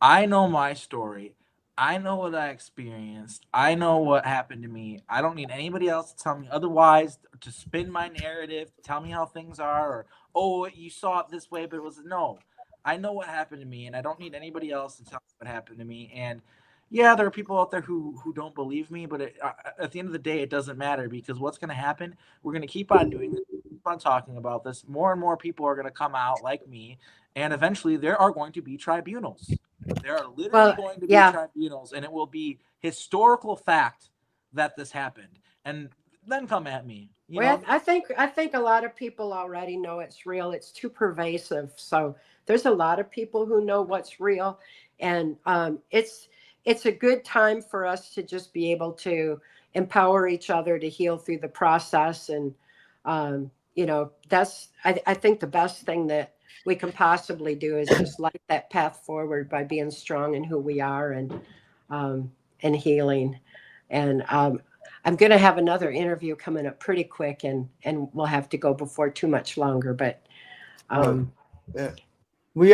I know my story. I know what I experienced. I know what happened to me. I don't need anybody else to tell me otherwise, to spin my narrative, to tell me how things are, or, oh, you saw it this way, but it was no. I know what happened to me, and I don't need anybody else to tell me what happened to me. And yeah, there are people out there who don't believe me, but at the end of the day, it doesn't matter, because what's going to happen, we're going to keep on doing this, keep on talking about this. More and more people are going to come out like me, and eventually there are going to be tribunals. There are literally going to be tribunals, and it will be historical fact that this happened. And then come at me. You know? I think a lot of people already know it's real. It's too pervasive. So there's a lot of people who know what's real, and it's a good time for us to just be able to empower each other to heal through the process. And, that's, I think the best thing that we can possibly do is just light that path forward by being strong in who we are, and healing. And I'm going to have another interview coming up pretty quick, and we'll have to go before too much longer, but we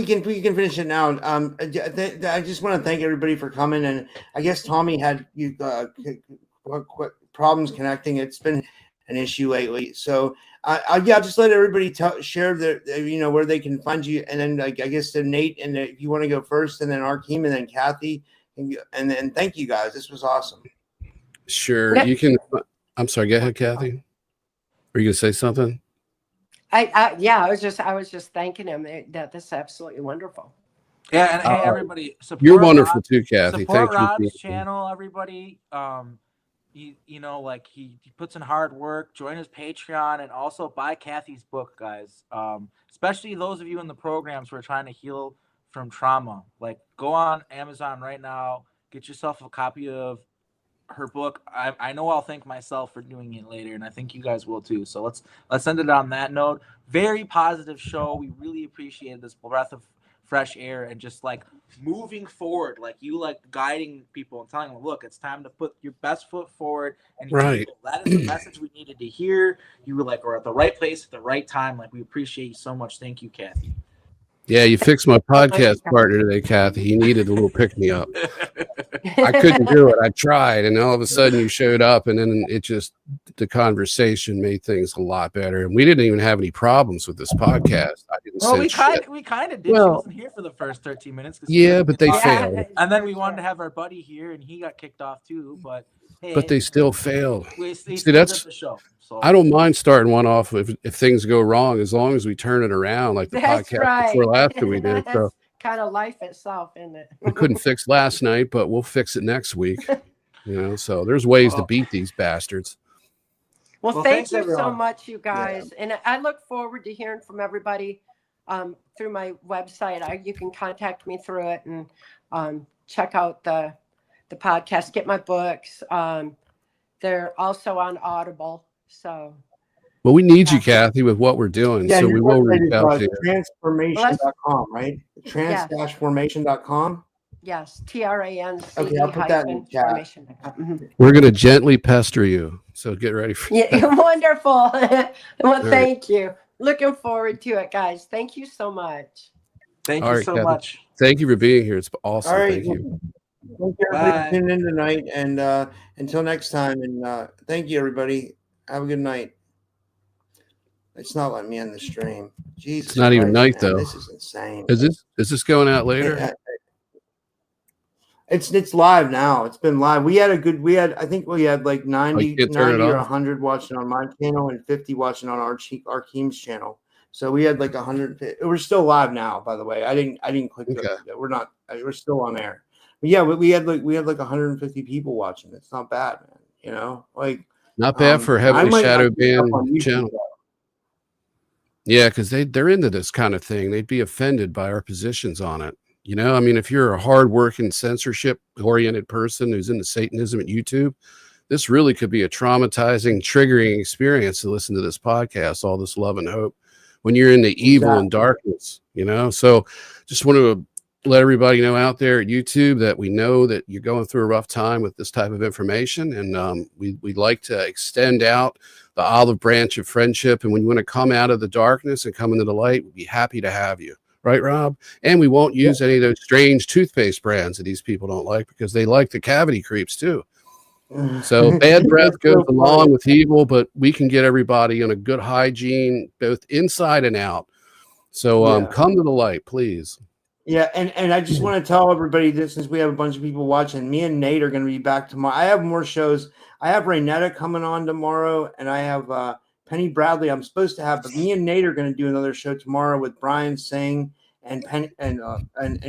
can finish it now. I just want to thank everybody for coming, and I guess Tommy had problems connecting. It's been an issue lately, so I'll just let everybody share their, where they can find you, and then I guess to Nate, and if you want to go first, and then Arkheim, and then Cathy, and then thank you guys. This was awesome. Sure, you can. I'm sorry. Go ahead, Cathy. Are you gonna say something? I was just thanking him. That this is absolutely wonderful. Yeah, and hey, everybody, support you're wonderful too, Cathy. Support Rob's channel, everybody. He puts in hard work. Join his Patreon, and also buy Cathy's book, guys. Especially those of you in the programs who are trying to heal from trauma. Like, go on Amazon right now, get yourself a copy of her book. I know I'll thank myself for doing it later, and I think you guys will too. So let's end it on that note. Very positive show. We really appreciated this breath of fresh air, and just like moving forward, like you guiding people and telling them, look, it's time to put your best foot forward. And right, that is the message we needed to hear. You were at the right place at the right time. Like, we appreciate you so much. Thank you, Cathy. Yeah, you fixed my podcast partner today, Cathy. He needed a little pick-me-up. I couldn't do it. I tried, and all of a sudden you showed up, and then the conversation made things a lot better. And we didn't even have any problems with this podcast. We kind of did. Well, she wasn't here for the first 13 minutes. Yeah, but they failed. And then we wanted to have our buddy here, and he got kicked off too. But hey, they still failed. See, that's the show. So. I don't mind starting one off if things go wrong, as long as we turn it around, like the podcast before last we did. So kind of life itself, isn't it? We couldn't fix last night, but we'll fix it next week. So there's ways to beat these bastards. Well, thank you so much, you guys. Yeah. And I look forward to hearing from everybody through my website. You can contact me through it, and check out the podcast, get my books. They're also on Audible. So, well, we need you, Cathy, with what we're doing. Yeah, so we will reach out to you. Transformation.com, right? Trans-formation.com. Yes, TRAN. Okay, I'll put that in the chat. We're going to gently pester you, so get ready for that. Yeah, wonderful. Well, thank you. Looking forward to it, guys. Thank you so much. Thank you so much. Thank you for being here. It's awesome. All right. Thank you. Thank you, everybody, for tuning in tonight, and until next time. And thank you, everybody. Have a good night. It's not letting me end the stream. Jesus, It's not even night man, though. This is insane. Is this going out later? It's live now. It's been live. I think we had like 90 or 100 watching on my channel and 50 watching on Arkheim's channel. So we had like 100. We're still live now, by the way. I didn't click it. We're still on air. But yeah, we had like 150 people watching. It's not bad, man. You know, like not bad for a heavily shadow banned channel. Yeah, because they're into this kind of thing. They'd be offended by our positions on it. You know, I mean, if you're a hardworking, censorship-oriented person who's into Satanism at YouTube, this really could be a traumatizing, triggering experience to listen to this podcast, all this love and hope, when you're in the evil and darkness, you know? So just want to let everybody know out there at YouTube that we know that you're going through a rough time with this type of information. And we'd like to extend out the olive branch of friendship. And when you want to come out of the darkness and come into the light, we'd be happy to have you. Right, Rob? And we won't use any of those strange toothpaste brands that these people don't like, because they like the cavity creeps too. So bad breath goes along with evil, but we can get everybody in a good hygiene, both inside and out. So come to the light, please. Yeah, and I just want to tell everybody that since we have a bunch of people watching, me and Nate are going to be back tomorrow. I have more shows. I have Raynetta coming on tomorrow, and I have Penny Bradley I'm supposed to have, but me and Nate are going to do another show tomorrow with Brian Singh and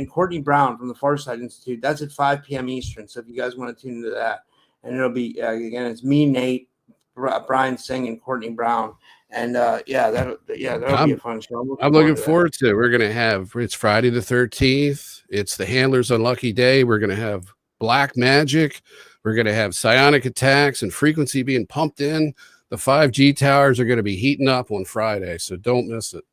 Courtney Brown from the Farside Institute. That's at 5 p.m. Eastern. So if you guys want to tune into that, and it'll be again, it's me, Nate, Brian Singh, and Courtney Brown, and that'll be a fun show. I'm looking forward to it. We're going to have it's Friday the 13th. It's the Handler's Unlucky Day. We're going to have black magic. We're going to have psionic attacks and frequency being pumped in. The 5G towers are going to be heating up on Friday, so don't miss it.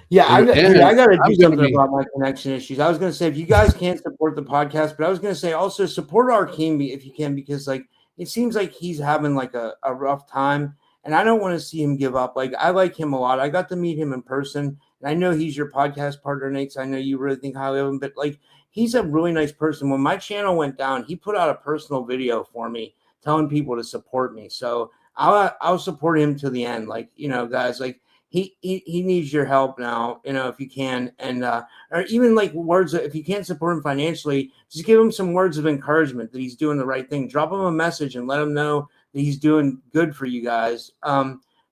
Yeah, I got to do something about my connection issues. I was going to say, if you guys can't support the podcast, but I was going to say also support Arkheim if you can, because like it seems like he's having like a rough time, and I don't want to see him give up. Like I like him a lot. I got to meet him in person, and I know he's your podcast partner, Nate. So I know you really think highly of him, but like he's a really nice person. When my channel went down, he put out a personal video for me telling people to support me. So I'll support him to the end. Like, you know, guys, like he needs your help now, you know, if you can. And, or even like words, if you can't support him financially, just give him some words of encouragement that he's doing the right thing. Drop him a message and let him know that he's doing good for you guys.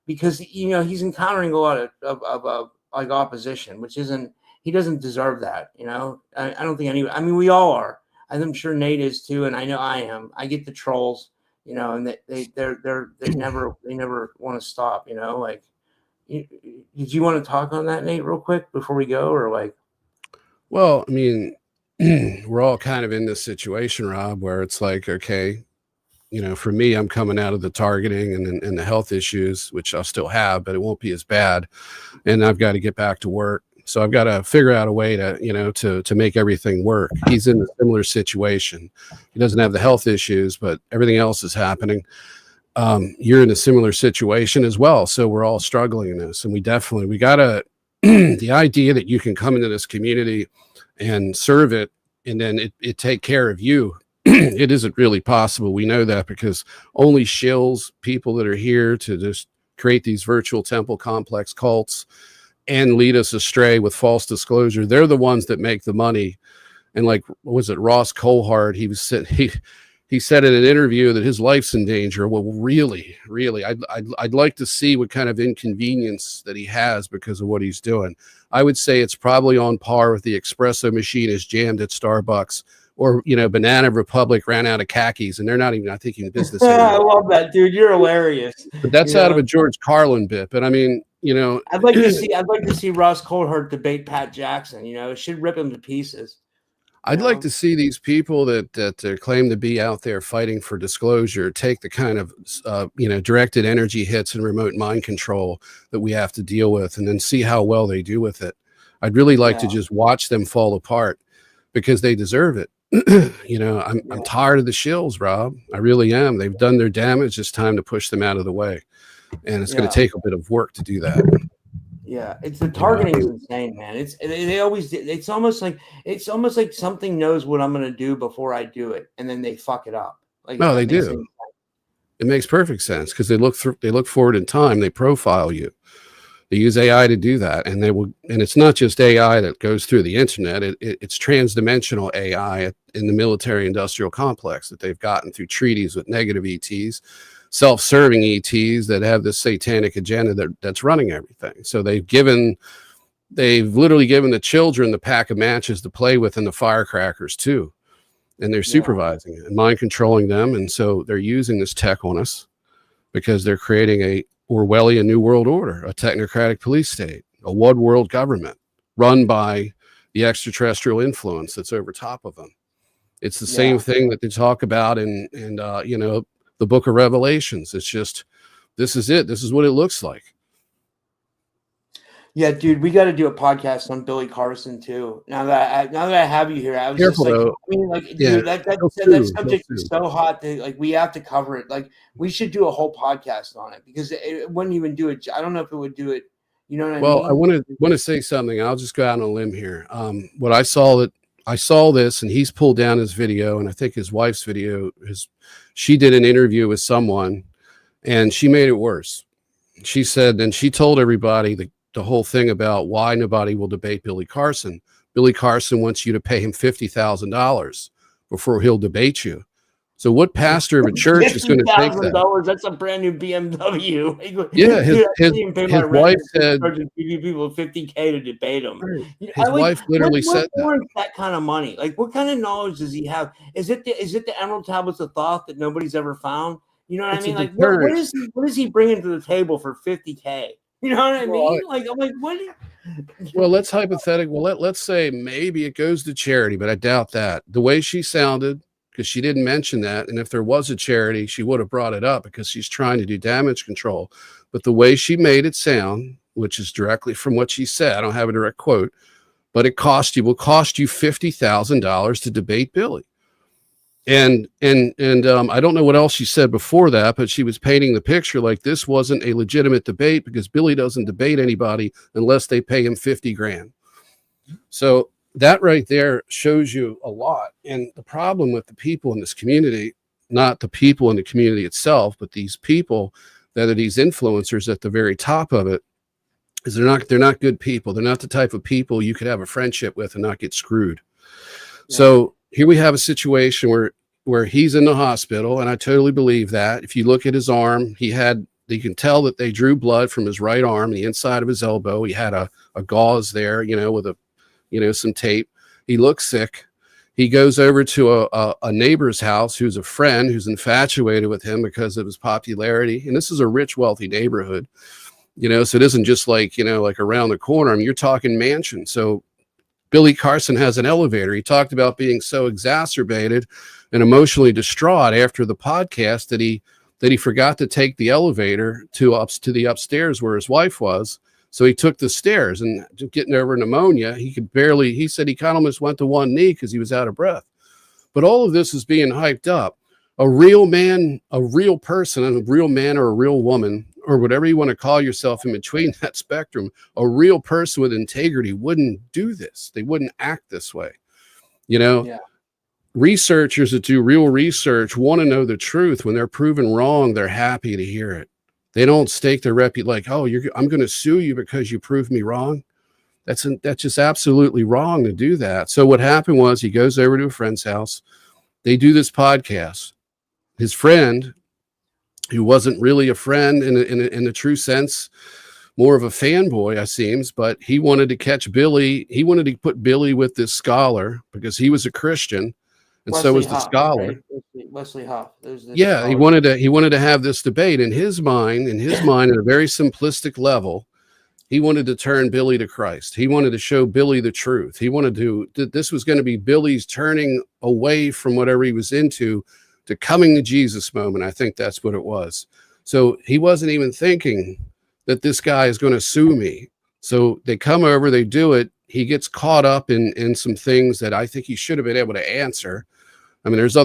Because, you know, he's encountering a lot of like opposition, which he doesn't deserve that. You know, I don't think we all are. I'm sure Nate is too. And I know I am. I get the trolls. You know, and they never want to stop. You know, like, did you want to talk on that, Nate, real quick before we go, or like? Well, I mean, we're all kind of in this situation, Rob, where it's like, okay, you know, for me, I'm coming out of the targeting and the health issues, which I'll still have, but it won't be as bad, and I've got to get back to work. So I've got to figure out a way to, you know, to make everything work. He's in a similar situation. He doesn't have the health issues, but everything else is happening. You're in a similar situation as well. So we're all struggling in this, and we got to, the idea that you can come into this community and serve it, and then it take care of you. It isn't really possible. We know that because only shills, people that are here to just create these virtual temple complex cults and lead us astray with false disclosure, they're the ones that make the money. And like, what was it, Ross Coulthard? He said in an interview that his life's in danger. Well, really, I'd like to see what kind of inconvenience that he has because of what he's doing. I would say it's probably on par with the espresso machine is jammed at Starbucks, or, you know, Banana Republic ran out of khakis and they're not even, I think, in business anymore. I love that, dude. You're hilarious. But that's out of a George Carlin bit. But I mean, you know, I'd like to see Ross Coulthard debate Pat Jackson. You know, it should rip him to pieces. I'd like to see these people that claim to be out there fighting for disclosure take the kind of, you know, directed energy hits and remote mind control that we have to deal with, and then see how well they do with it. I'd really like to just watch them fall apart, because they deserve it. You know, I'm tired of the shills, Rob. I really am. They've done their damage. It's time to push them out of the way, and it's going to take a bit of work to do that. Yeah, it's the targeting is insane, man. It's almost like something knows what I'm going to do before I do it, and then they fuck it up. Like, no, they do. It makes perfect sense because they look forward in time. They profile you. They use AI to do that, and it's not just AI that goes through the internet. It's transdimensional AI in the military-industrial complex that they've gotten through treaties with negative ETs, self-serving ETs that have this satanic agenda that's running everything. So they've literally given the children the pack of matches to play with and the firecrackers too, and they're supervising it and mind controlling them. And so they're using this tech on us because they're creating a Orwellian New World Order, a technocratic police state, a one world government run by the extraterrestrial influence that's over top of them. It's the same thing that they talk about in the book of Revelations. It's just, this is it. This is what it looks like. Yeah, dude, we got to do a podcast on Billy Carson too. Now that I have you here, I was Careful, just like, though. I mean, like, Yeah, dude, that subject is so hot that like we have to cover it. Like, we should do a whole podcast on it because it wouldn't even do it. I don't know if it would do it. You know what I mean? Well, I want to say something. I'll just go out on a limb here. What I saw this, and he's pulled down his video, and I think his wife's video she did an interview with someone, and she made it worse. She said, and she told everybody the whole thing about why nobody will debate Billy Carson. Billy Carson wants you to pay him $50,000 before he'll debate you. So what pastor of a church is going to take that? That's a brand new BMW. Yeah, his wife said people $50K to debate him. His wife literally said that kind of money. Like, what kind of knowledge does he have? Is it the Emerald Tablets of Thoth that nobody's ever found? You know what I mean? Like, what is he bringing to the table for $50K? You know what I mean? Like, I'm like, what? Well, let's hypothetical. Let's say maybe it goes to charity, but I doubt that. The way she sounded, because she didn't mention that, and if there was a charity, she would have brought it up because she's trying to do damage control. But the way she made it sound, which is directly from what she said, I don't have a direct quote, but will cost you $50,000 to debate Billy. And I don't know what else she said before that, but she was painting the picture like this wasn't a legitimate debate because Billy doesn't debate anybody unless they pay him $50,000. So that right there shows you a lot. And the problem with the people in this community, not the people in the community itself, but these people that are these influencers at the very top of it, is they're not good people. They're not the type of people you could have a friendship with and not get screwed. Yeah. So here we have a situation where he's in the hospital, and I totally believe that. If you look at his arm, you can tell that they drew blood from his right arm, the inside of his elbow. He had a gauze there, with some tape. He looks sick. He goes over to a neighbor's house who's a friend who's infatuated with him because of his popularity. And this is a rich, wealthy neighborhood, so it isn't just like around the corner. I mean, you're talking mansion. So Billy Carson has an elevator. He talked about being so exacerbated and emotionally distraught after the podcast that he forgot to take the elevator to the upstairs where his wife was. So he took the stairs, and getting over pneumonia, he said he kind of almost went to one knee because he was out of breath. But all of this is being hyped up. A real man, a real person, and a real man or a real woman, or whatever you want to call yourself in between that spectrum, a real person with integrity wouldn't do this. They wouldn't act this way. Yeah. Researchers that do real research want to know the truth. When they're proven wrong, they're happy to hear it. They don't stake their reputation like, oh, I'm going to sue you because you proved me wrong. That's just absolutely wrong to do that. So what happened was he goes over to a friend's house. They do this podcast. His friend, who wasn't really a friend in the true sense, more of a fanboy, it seems, but he wanted to catch Billy. He wanted to put Billy with this scholar because he was a Christian. And Wesley so was the Huff, scholar. Right? Wesley Huff. Yeah, he wanted to have this debate in his mind, at a very simplistic level. He wanted to turn Billy to Christ. He wanted to show Billy the truth. He wanted this was going to be Billy's turning away from whatever he was into to coming to Jesus moment. I think that's what it was. So he wasn't even thinking that this guy is going to sue me. So they come over, they do it. He gets caught up in some things that I think he should have been able to answer. I mean, there's other